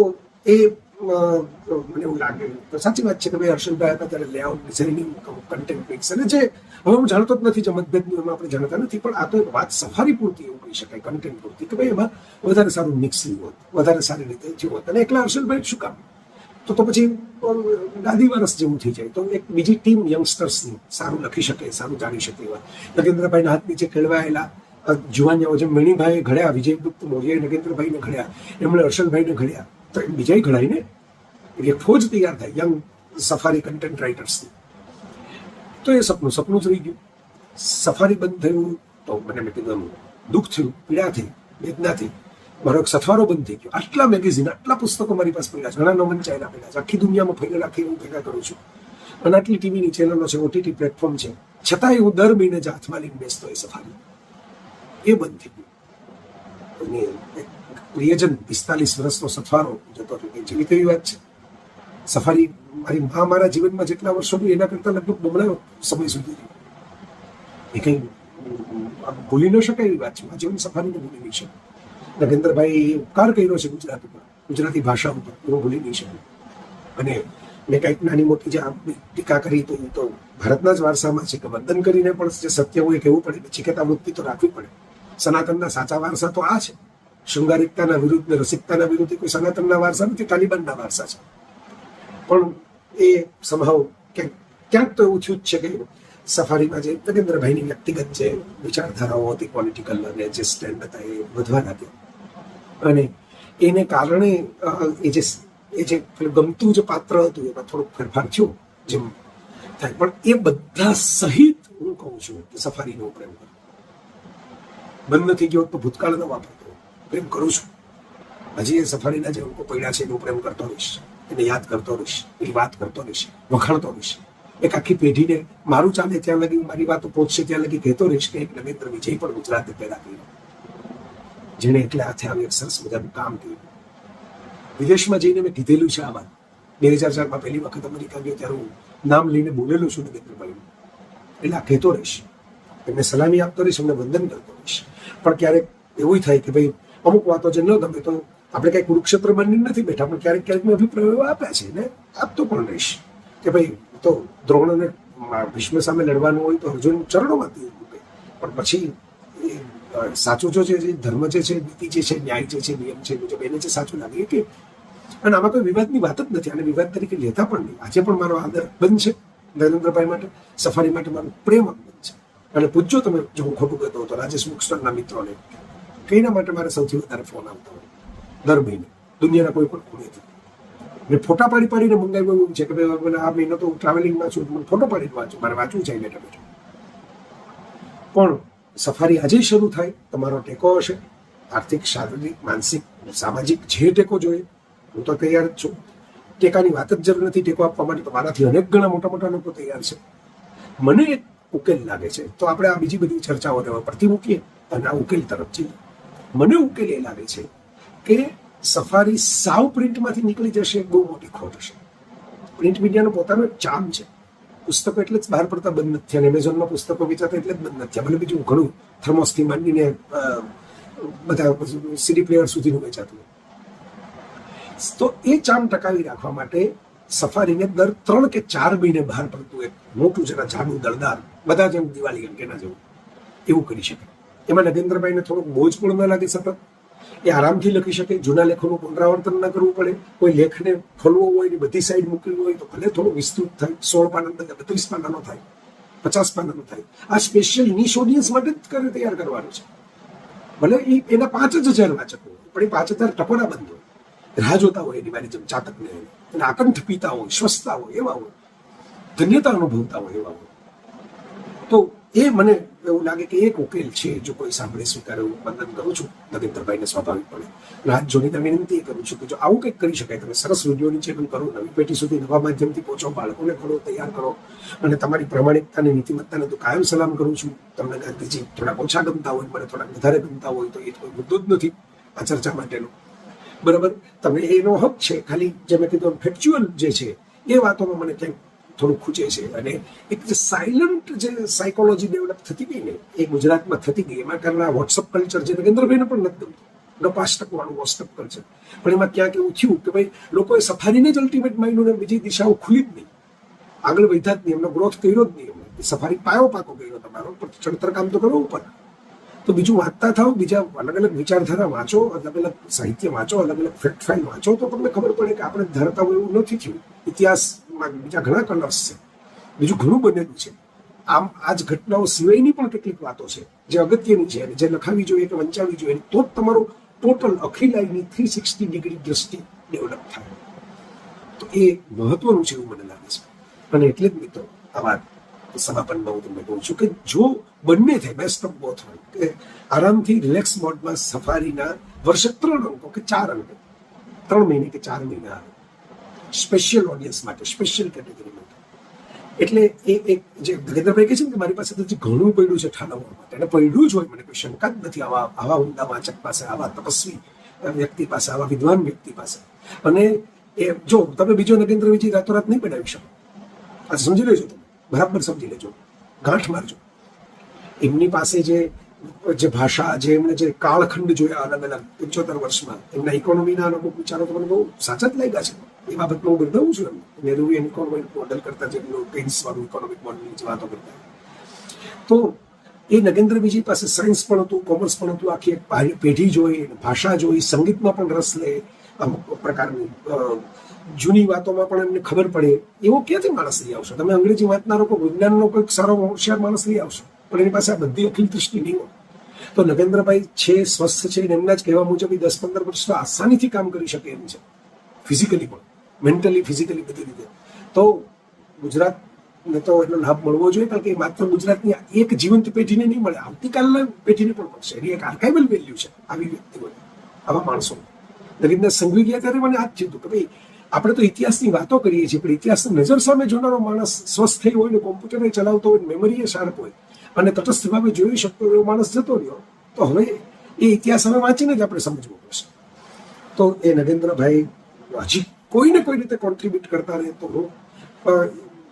એ મને એવું લાગે તો સાચી વાત છે કે ભાઈ હર્ષલભાઈ હતા ત્યારે લેઆઉટ, ડિઝાઇનિંગ, કન્ટેન્ટ મિક્સ, અને જે હવે હું જાણતો જ નથી, જે મતભેદનું એમાં આપણે જાણતા નથી, પણ આ તો એક વાત સફારી પૂરતી એવું કહી શકાય, કન્ટેન્ટ પૂરતી, કે ભાઈ એમાં વધારે સારું મિક્સિંગ હોત, વધારે સારી રીતે થયું હોત. અને એકલા હર્ષલભાઈ શું કામ, તો પછી ગાદી વારસ જેવું થઈ જાય. તો એક બીજી ટીમ યંગસ્ટર્સની સારું લખી શકે, સારું જાણી શકે એવા નગેન્દ્રભાઈના હાથ નીચે ખેલવાયેલા જુવાનિયાઓ, જેમ મણિભાઈએ ઘડ્યા, વિજયગુપ્ત મૌર્યએ નગેન્દ્રભાઈને ઘડ્યા, એમણે હર્ષલભાઈને ઘડ્યા, તો એમ બીજાય ઘડાઈને એક ફોજ તૈયાર થાય યંગ સફારી કન્ટેન્ટ રાઇટર્સની. તો એ સપનું જ રહી ગયું. સફારી બંધ થયું તો મને મેં કીધું દુઃખ થયું, પીડા થઈ, વેદના થઈ. મારો એક સથવારો બંધ થઈ ગયો. આટલા મેગેઝિન, આટલા પુસ્તકો મારી પાસે પડ્યા છે, ઘણા ન વંચાયેલા પડ્યા છે, આખી દુનિયામાં ફેરવી રાખી હું ભેગા કરું છું. અને આટલી ટીવીની ચેનલો છે, ઓટીટી પ્લેટફોર્મ છે, છતાંય હું દર મહિને જ હાથમાં લઈને બેસતો એ સફારી, એ બંધ થઈ ગયું. અને પ્રિયજન 45 વર્ષનો સથવારો જતો હતો, એ જેવી કેવી વાત છે. સફારી મારી મા મારા જીવનમાં જેટલા વર્ષો એના કરતાં લગભગ બમણા સમય સુધી એ કંઈ ભૂલી ન શકાય એવી વાત છે. આ જીવન સફારીને ભૂલી નહીં શકે. નગેન્દ્રભાઈ ઉપકાર કર્યો છે ગુજરાત ઉપર, ગુજરાતી ભાષા ઉપર, હું ભૂલી નહીં શકું. અને મેં કંઈક નાની મોટી જે ટીકા કરી તો એ તો ભારતના જ વારસામાં છે કે વંદન કરીને પણ જે સત્ય હોય કહેવું પડે, નચિકેતા વૃત્તિ તો રાખવી પડે. સનાતનના સાચા વારસા તો આ છે. શૃંગારિકતાના વિરુદ્ધ, રસિકતાના વિરુદ્ધ કોઈ સનાતનના વારસા નથી, તાલિબાનના વારસા છે. પણ એ સંભાવ ક્યાંક તો એવું થયું જ છે કે સફારીમાં જે નગેન્દ્રભાઈની વ્યક્તિગત જે વિચારધારાઓ હતી, પોલિટિકલ અને જે સ્ટેન્ડ હતા, એ વધવા લાગ્યા. અને એને કારણે એ જે ગમતું જે પાત્ર હતું એમાં થોડોક ફેરફાર થયો જેમ થાય. પણ એ બધા સહિત હું કહું છું કે સફારીનો પ્રેમ બંધ નથી ગયો તો ભૂતકાળ ન વાપરતો, પ્રેમ કરું છું. હજી એ સફારીના જે લોકો પડ્યા છે એનો પ્રેમ કરતો રહીશ, એને યાદ કરતો રહીશ, એની વાત કરતો રહીશ, વખાણતો રહીશ. એક આખી પેઢીને મારું ચાલે ત્યાં લગી, મારી વાતો પહોંચશે ત્યાં લગી કહેતો રહીશ કે એક નરેન્દ્ર વિજય પણ ગુજરાતે પેદા કર્યું, જેને એટલે હાથે આવી એક સરસ મજાનું કામ કર્યું. વિદેશમાં જઈને મેં કીધેલું છે આ વાત. 2004માં પહેલી વખત અમેરિકા ગયો ત્યારે હું નામ લઈને બોલેલું છું નરેન્દ્રભાઈનું. એટલે આ કહેતો રહીશ, એમને સલામી આપતો રહીશ, એમને વંદન કરતો રહીશ. પણ ક્યારેક એવું થાય કે ભાઈ અમુક વાતો જે ન ગમે તો આપણે કઈ કુરુક્ષેત્ર બની નથી બેઠા, પણ ક્યારેક ક્યારેક મેં અભિપ્રાયો આપ્યા છે ને આપતો પણ રહીશ કે ભાઈ તો દ્રોણ અને ભીષ્મ સામે લડવાનું હોય તો અર્જુન ચરણોમાં મૂકે, પણ પછી સાચું જો છે, ધર્મ જે છે, નીતિ જે છે, ન્યાય જે છે, નિયમ છે, મુજબ એને જે સાચું લાગે કે. અને આમાં કોઈ વિવાદની વાત જ નથી, અને વિવાદ તરીકે લેતા પણ નહીં. આજે પણ મારો આદર બંધ છે નરેન્દ્રભાઈ માટે, સફારી માટે મારો પ્રેમ બંધ છે. અને પૂછજો તમે, જો હું ખોટું કહેતો હતો, રાજેશ મુખસ્ટરના મિત્રોને કઈના માટે મારે સૌથી વધારે ફોન આવતો હોય દર મહિને દુનિયાના કોઈ પણ ખૂણેથી, મેં ફોટા પાડી પાડીને મંગાવ્યું એવું છે કે ભાઈ મને આ મહિનો તો હું ટ્રાવેલિંગમાં છું, મને ફોટો પાડીને વાંચું, મારે વાંચવું છે બેઠા બેઠા. પણ સફારી આજે શરૂ થાય, તમારો ટેકો હશે, આર્થિક, શારીરિક, માનસિક, સામાજિક જે ટેકો જોઈએ હું તો તૈયાર જ છું. ટેકાની વાત જ જરૂર નથી, ટેકો આપવા માટે તો મારાથી અનેક ગણા મોટા મોટા લોકો તૈયાર છે. મને એક ઉકેલ લાગે છે, તો આપણે આ બીજી બધી ચર્ચાઓને પરથી મૂકીએ અને આ ઉકેલ તરફ જઈએ. મને ઉકેલ એ લાગે છે કે સફારી સાવ પ્રિન્ટમાંથી નીકળી જશે, બહુ મોટી ખોટ હશે. પ્રિન્ટ મીડિયાનો પોતાનો એક ચામ છે. પુસ્તકો એટલે જ બહાર પડતા બંધ નથી થયા, એમેઝોનમાં પુસ્તકો વેચાતા એટલે જ બંધ નથી થયા. ભલે બીજું ઘણું થર્મોસથી માંડીને બધા સીડી પ્લેયર સુધીનું વેચાતું. તો એ ચામ ટકાવી રાખવા માટે સફારીને દર 3 કે 4 મહિને બહાર પડતું એક મોટું જરા જાડું દળદાર, બધા જેવું દિવાળી અંકેના જેવું એવું કરી શકે. એમાં નગેન્દ્રભાઈને થોડોક બોજ પણ ન લાગે સતત, એ આરામથી લખી શકે, જૂના લેખોનું પુનરાવર્તન ન કરવું પડે. કોઈ લેખને ખોલવો હોય ને બધી સાઈડ મૂકવી હોય તો ભલે થોડું વિસ્તૃત થાય, 16 પાના 32 પાનાનો થાય, 50 પાનાનો થાય. આ સ્પેશિયલ નિશ ઓડિયન્સ માટે જ તૈયાર કરવાનું છે. ભલે એના 5000 વાચકો હોય, પણ એ 5000 ટપોરા બંધ હોય, રાહ જોતા હોય એની મારી જેમ ચાતકને, અને આકંઠ પીતા હોય, શ્વસતા હોય, એવા હોય, ધન્યતા અનુભવતા હોય એવા હોય. તો એ મને એવું લાગે કે એક ઉકેલ છે. જો કોઈ સાંભળે સ્વીકારે, હું વંદન કરું છું નગેન્દ્રભાઈને સ્વાભાવિકપણે. હાથ જોડીને વિનંતી કરું છું કે જો આવું કંઈક કરી શકાય, તમે સરસ વિડીયોની ચેનલ કરો, નવી પેઢી સુધી નવા માધ્યમથી પહોંચો, બાળકોને કરો, તૈયાર કરો, અને તમારી પ્રામાણિકતાની નીતિમત્તાને તો કાયમ સલામ કરું છું. તમને ગાંધીજી થોડાક ઓછા ગમતા હોય, મને થોડાક વધારે ગમતા હોય, તો એ કોઈ મુદ્દો જ નથી આ ચર્ચા માટેનો. બરાબર, તમને એનો હક છે. ખાલી જે મેં કીધું ફેક્ચ્યુઅલ જે છે એ વાતોમાં મને ક્યાંક થોડું ખૂચે છે. અને એક જે સાયલન્ટ જે સાયકોલોજી ડેવલપ થતી ગઈ ને, એ ગુજરાતમાં થતી ગઈ. એમાં કારણે આ વોટ્સઅપ કલ્ચર જે નગેન્દ્રભાઈને પણ નથી ગમતું, ગપાષ્ટક વાળું વોટ્સઅપ કલ્ચર. પણ એમાં ક્યાંક એવું થયું કે ભાઈ લોકોએ સફારીને જ અલ્ટિમેટ માન્યું ને બીજી દિશાઓ ખુલી જ નહીં, આગળ વધ્યા જ નહીં, એમનો ગ્રોથ કર્યો જ નહીં. એમને સફારી પાયો પાકો કર્યો તમારો, પણ ચડતર કામ તો કરવું પડે. તો બીજું વાંચતા થાવ, બીજા અલગ અલગ વિચારધારા વાંચો, અલગ અલગ સાહિત્ય વાંચો, અલગ અલગ ફેક્ટ ફાઇલ વાંચો, તો તમને ખબર પડે કે આપણે ધારતા હોય એવું નથી થયું. ઇતિહાસમાં બીજા ઘણા કલર્સ છે, બીજું ઘણું બનેલું છે. આમ આ જ ઘટનાઓ સિવાયની પણ કેટલીક વાતો છે જે અગત્યની છે અને જે લખાવી જોઈએ કે વંચાવવી જોઈએ, તો જ તમારો ટોટલ અખિલાઈની 360 ડિગ્રી દ્રષ્ટિ ડેવલપ થાય. તો એ મહત્વનું છે એવું મને લાગે છે. અને એટલે જ મિત્રો આ વાત સમાપનમાં હું તમને કહું છું કે જો બંને થાય, બેસ્ટ ઓફ બોથ હોય, કે આરામથી રિલેક્સ મોડમાં સફારીના વર્ષે 3 અંકો કે 4 અંકો, 3 મહિને કે 4 મહિના આવે સ્પેશિયલ ઓડિયન્સ માટે, સ્પેશિયલ કેટેગરી માટે. એટલે એ એક જે નગેન્દ્રભાઈ કહે છે ને કે મારી પાસે તો ઘણું પડ્યું છે ઠાલવવા માટે, અને પડ્યું જ હોય, મને કોઈ શંકા જ નથી આવા ઊંડા વાચક પાસે, આવા તપસ્વી વ્યક્તિ પાસે, આવા વિદ્વાન વ્યક્તિ પાસે. અને એ જો તમે બીજો નગેન્દ્રભાઈ રાતોરાત નહીં બનાવી શકો. આ સમજી લેજો, તમે બરાબર સમજી લેજો, ગાંઠ મારજો. એમની પાસે જે ભાષા, જે એમને જે કાળખંડ જોયા અલગ અલગ 75 વર્ષમાં, એમના ઇકોનોમીના અમુક વિચારો તો મને બહુ સાચા જ લાગ્યા છે. એ બાબતમાં હું બદલાવું છું. એમને નેહરુવિયન ઇકોનોમિક મોડલ કરતા જે કેન્સ વાળું ઇકોનોમિક મોડલની જે વાતો કરતા, તો એ નગેન્દ્રભાઈ પાસે સાયન્સ પણ હતું, કોમર્સ પણ હતું, આખી એક પેઢી જોઈ, ભાષા જોઈ, સંગીતમાં પણ રસ લે, અમુક પ્રકારની જૂની વાતોમાં પણ એમને ખબર પડે. એવો ક્યાંથી માણસ લઈ આવશો તમે? અંગ્રેજી વાંચનારો કોઈ વિજ્ઞાનનો કોઈક સારો હોશિયાર માણસ લઈ આવશો, પણ એની પાસે આ બધી અખિલ દૃષ્ટિ નહીં હોય. તો નગેન્દ્રભાઈ છે, સ્વસ્થ છે, એમના જ કહેવા મુજબ 10-15 વર્ષ તો આસાનીથી કામ કરી શકે એમ છે, ફિઝિકલી પણ, મેન્ટલી, ફિઝિકલી બધી રીતે. તો ગુજરાતને તો એનો લાભ મળવો જોઈએ, કારણ કે માત્ર ગુજરાતની એક જીવંત પેઢીને નહીં મળે, આવતીકાલના પેઢીને પણ મળશે. એની એક આર્કાઇવલ વેલ્યુ છે આવી વ્યક્તિઓને, આવા માણસો. નરેન્દ્ર સંઘવી ગયા ત્યારે મને આ જ થયું કે ભાઈ આપણે તો ઇતિહાસની વાતો કરીએ છીએ, પણ ઇતિહાસની નજર સામે જોનારો માણસ સ્વસ્થ થઈ હોય ને, કોમ્પ્યુટરને ચલાવતો હોય, મેમરી એ શાર્પ હોય અને તટસ્થ ભાવે જોઈ શકતો એવો માણસ જતો રહ્યો, તો હવે એ ઇતિહાસ હવે વાંચીને જ આપણે સમજવો પડશે. તો એ નગેન્દ્રભાઈ હજી કોઈને કોઈ રીતે કોન્ટ્રીબ્યુટ કરતા રહે તો હું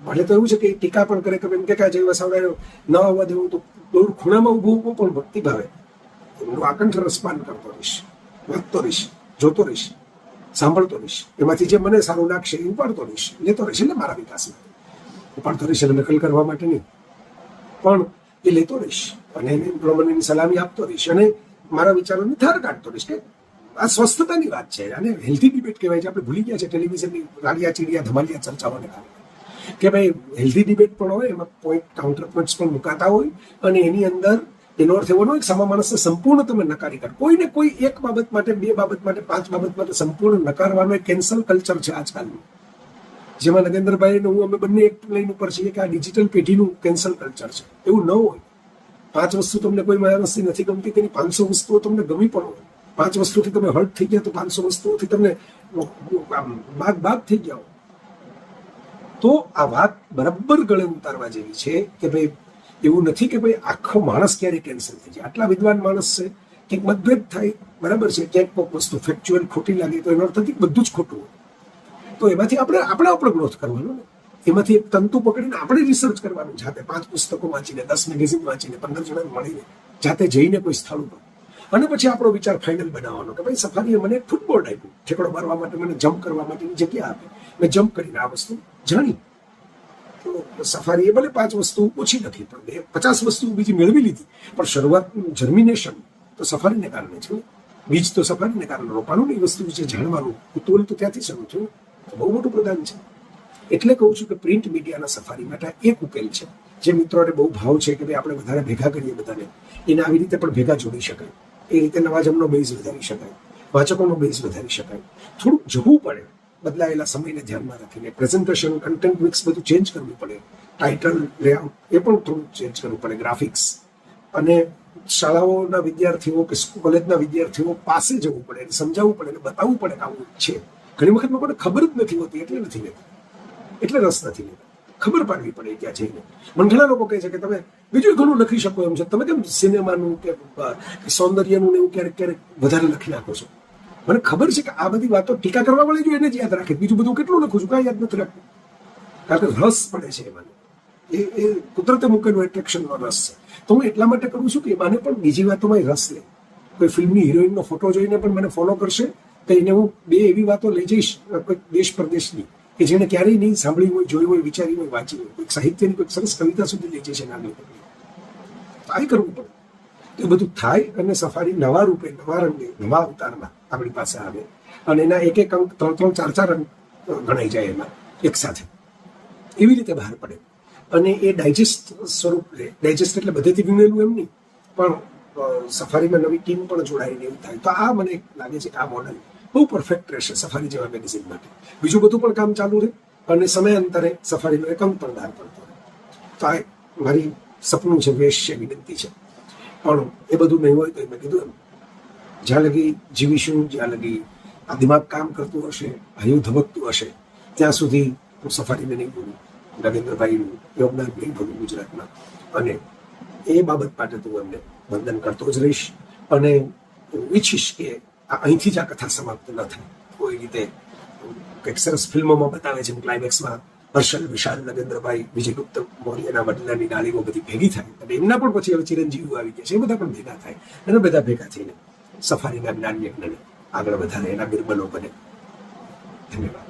ભલે તો એવું છે કે ટીકા પણ કરે કે એમ કે જય વસાવડાએ ન આવવા દેવું, તો દૂર ખૂણામાં ઊભું પણ ભક્તિ ભાવે એમનું આકંઠ રસપાન કરતો રહીશ, વાંચતો રહીશ, જોતો રહીશ, સાંભળતો રહીશ. એમાંથી જે મને સારું લાગશે એ ઉપાડતો રહીશ, લેતો રહીશ. એટલે મારા વિકાસ માટે ઉપાડતો રહીશ, એટલે નકલ કરવા માટે નહીં, પણ એ લેતો રહીશ અને એને પ્રમાણેની સલામી આપતો રહીશ અને મારા વિચારોની ધાર કાઢતો રહીશ. કે આ સ્વસ્થતાની વાત છે અને હેલ્ધી ડિબેટ કહેવાય છે. આપણે ભૂલી ગયા છે ટેલિવિઝનની રાડિયા ચીડિયા ધમાલિયા ચર્ચાઓને કારણે કે ભાઈ હેલ્ધી ડિબેટ પણ હોય, એમાં પોઈન્ટ કાઉન્ટર પોઈન્ટ્સ પણ મુકાતા હોય અને એની અંદર એનો અર્થ એવો નહીં કે સામા માણસને સંપૂર્ણ તમે નકારી કાઢો. કોઈને કોઈ એક બાબત માટે, બે બાબત માટે, 5 બાબત માટે સંપૂર્ણ નકારવાનો એક કેન્સલ કલ્ચર છે આજકાલનું, જેમાં નગેન્દ્રભાઈ અને હું અમે બંને એક લાઈન ઉપર છીએ કે આ ડિજિટલ પેઢીનું કેન્સલ કલ્ચર છે. એવું ન હોય. 5 વસ્તુ તમને કોઈ માણસથી નથી ગમતી, તેની 500 વસ્તુઓ તમને ગમી પણ હોય. 5 વસ્તુથી તમે હર્ટ થઈ ગયા તો 500 વસ્તુઓથી તમને બાગ થઈ ગયા હો. તો આ વાત બરાબર ગળે ઉતારવા જેવી છે કે ભાઈ એવું નથી કે ભાઈ આખો માણસ ક્યારે કેન્સલ થઈ જાય. આટલા વિદ્વાન માણસ છે, કંઈક મતભેદ થાય, બરાબર છે, ક્યાંક કોઈક વસ્તુ ફેક્ચ્યુઅલ ખોટી લાગે તો એનો અર્થ નથી બધું જ ખોટું હોય. તો એમાંથી આપણે ગ્રોથ કરવાનો ને, એમાંથી એક તંતુ પકડીને આપણે રિસર્ચ કરવાનું, જાતે 5 પુસ્તકો વાંચીને, 10 મેગેઝિન વાંચીને, 15 જણાને મળીને, જાતે જઈને કોઈ સ્થળ ઉપર, અને પછી આપણો વિચાર ફાઇનલ બનાવવાનો કે ભાઈ સફારીએ મને ફૂટબોર્ડ આપ્યું, ઠેકડો મારવા માટે, મને જમ્પ કરવા માટેની જગ્યા આપી, મેં જમ્પ કરીને આ વસ્તુ જાણી. તો સફારીએ ભલે 5 વસ્તુ ઓછી નથી, પણ 50 વસ્તુ બીજી મેળવી લીધી, પણ શરૂઆત જર્મિનેશન તો સફારીને કારણે છે. બીજ તો સફારીને કારણે રોપાનું, એ વસ્તુ વિશે જાણવાનું કુતૂહલ તો ત્યાંથી શરૂ થયું. બહુ મોટું પ્રદાન છે. એટલે કહું છું કે પ્રિન્ટ મીડિયાના સફારી માટે એક ઉકેલ છે, જે મિત્રોને બહુ ભાવ છે કે ભાઈ આપણે વધારે ભેગા કરીએ બધાને, એને આવી રીતે પણ ભેગા જોડી શકાય, એ રીતે નવાજમનો બેઝ વધારી શકાય, વાચકોનો બેઝ વધારી શકાય. થોડુંક જવું પડે, બદલાયેલા સમયને ધ્યાનમાં રાખીને પ્રેઝન્ટેશન, કન્ટેન્ટ મિક્સ બધું ચેન્જ કરવું પડે, ટાઇટલ, લેઆઉટ એ પણ થોડું ચેન્જ કરવું પડે, ગ્રાફિક્સ, અને શાળાઓના વિદ્યાર્થીઓ કે કોલેજના વિદ્યાર્થીઓ પાસે જવું પડે, સમજાવવું પડે, બતાવવું પડે કે આવું છે. ઘણી વખત લોકોને ખબર જ નથી હોતી, એટલે નથી લેતા, એટલે રસ નથી લેતા. ખબર પાડવી પડે ત્યાં જઈને. મને ઘણા લોકો કહે છે કે તમે બીજું ઘણું લખી શકો એમ છે, તમે કેમ સિનેમાનું કે સૌંદર્યનું ને એવું ક્યારેક વધારે લખી નાખો છો? મને ખબર છે કે આ બધી વાતો ટીકા કરવા વાળી જો એને જ યાદ રાખે, બીજું બધું કેટલું લખું છું કાંઈ યાદ નથી રાખતું, કારણ કે રસ પડે છે એમાં. એ કુદરતે મૂકેલો એટ્રેક્શનનો રસ છે. તો હું એટલા માટે કરું છું કે એમાંને પણ બીજી વાતોમાં રસ લે. કોઈ ફિલ્મની હિરોઈનનો ફોટો જોઈને પણ મને ફોલો કરશે તો એને હું 2 એવી વાતો લઈ જઈશ, કોઈ દેશ પ્રદેશની, કે જેને ક્યારેય નહીં સાંભળી હોય, જોઈ હોય, વિચારી હોય, વાંચી હોય, કોઈક સાહિત્યની કોઈક સરસ કવિતા સુધી લઈ જશે નાની. આ કરવું પડે. એ બધું થાય અને સફારી નવા રૂપે, નવા રંગે, નવા અવતારમાં આપણી પાસે આવે, અને એના એક અંક 3-3, 4-4 અંક ગણાઈ જાય એમાં એક સાથે, એવી રીતે બહાર પડે. અને એ ડાયજેસ્ટ સ્વરૂપ લે. ડાયજેસ્ટ એટલે બધેથી વિમેલું એમ નહીં, પણ સફારીમાં નવી ટીમ પણ જોડાઈને એવું થાય. તો આ મને લાગે છે કે આ મોડલ બહુ પરફેક્ટ રહેશે સફારી જેવા મેગેઝિન માટે. બીજું બધું પણ કામ ચાલુ રહે અને સમયાંતરે સફારીનો એક અંક પણ બહાર પડતો રહે. તો આ મારી સપનું છે, વેશ છે, વિનંતી છે. પણ એ બધું નહીં હોય તો મેં કીધું એમ, જ્યાં લગી જીવીશું, જ્યાં લગી આ દિમાગ કામ કરતું હશે, હૈયું ધબકતું હશે, ત્યાં સુધી હું સફારીને નહીં ભૂલું, નરેન્દ્રભાઈનું યોગદાન નહીં ભૂલું ગુજરાતમાં. અને એ બાબત માટે તો હું એમને વંદન કરતો જ રહીશ. અને ઈચ્છીશ કે અહીંથી જ આ કથા સમાપ્ત ન થાય. કોઈ રીતે કંઈક સરસ ફિલ્મોમાં બતાવે છે, ક્લાઇમેક્સમાં હર્ષલ, વિશાલ, નગેન્દ્રભાઈ, વિજયગુપ્ત મૌર્યના વડીલાની ડાળીઓ બધી ભેગી થાય, અને એમના પણ પછી હવે ચિરંજીવીઓ આવી ગયા છે, એ બધા પણ ભેગા થાય, અને બધા ભેગા થઈને સફારીના જ્ઞાન યજ્ઞને આગળ વધારે, એના બિરબલો બને. ધન્યવાદ.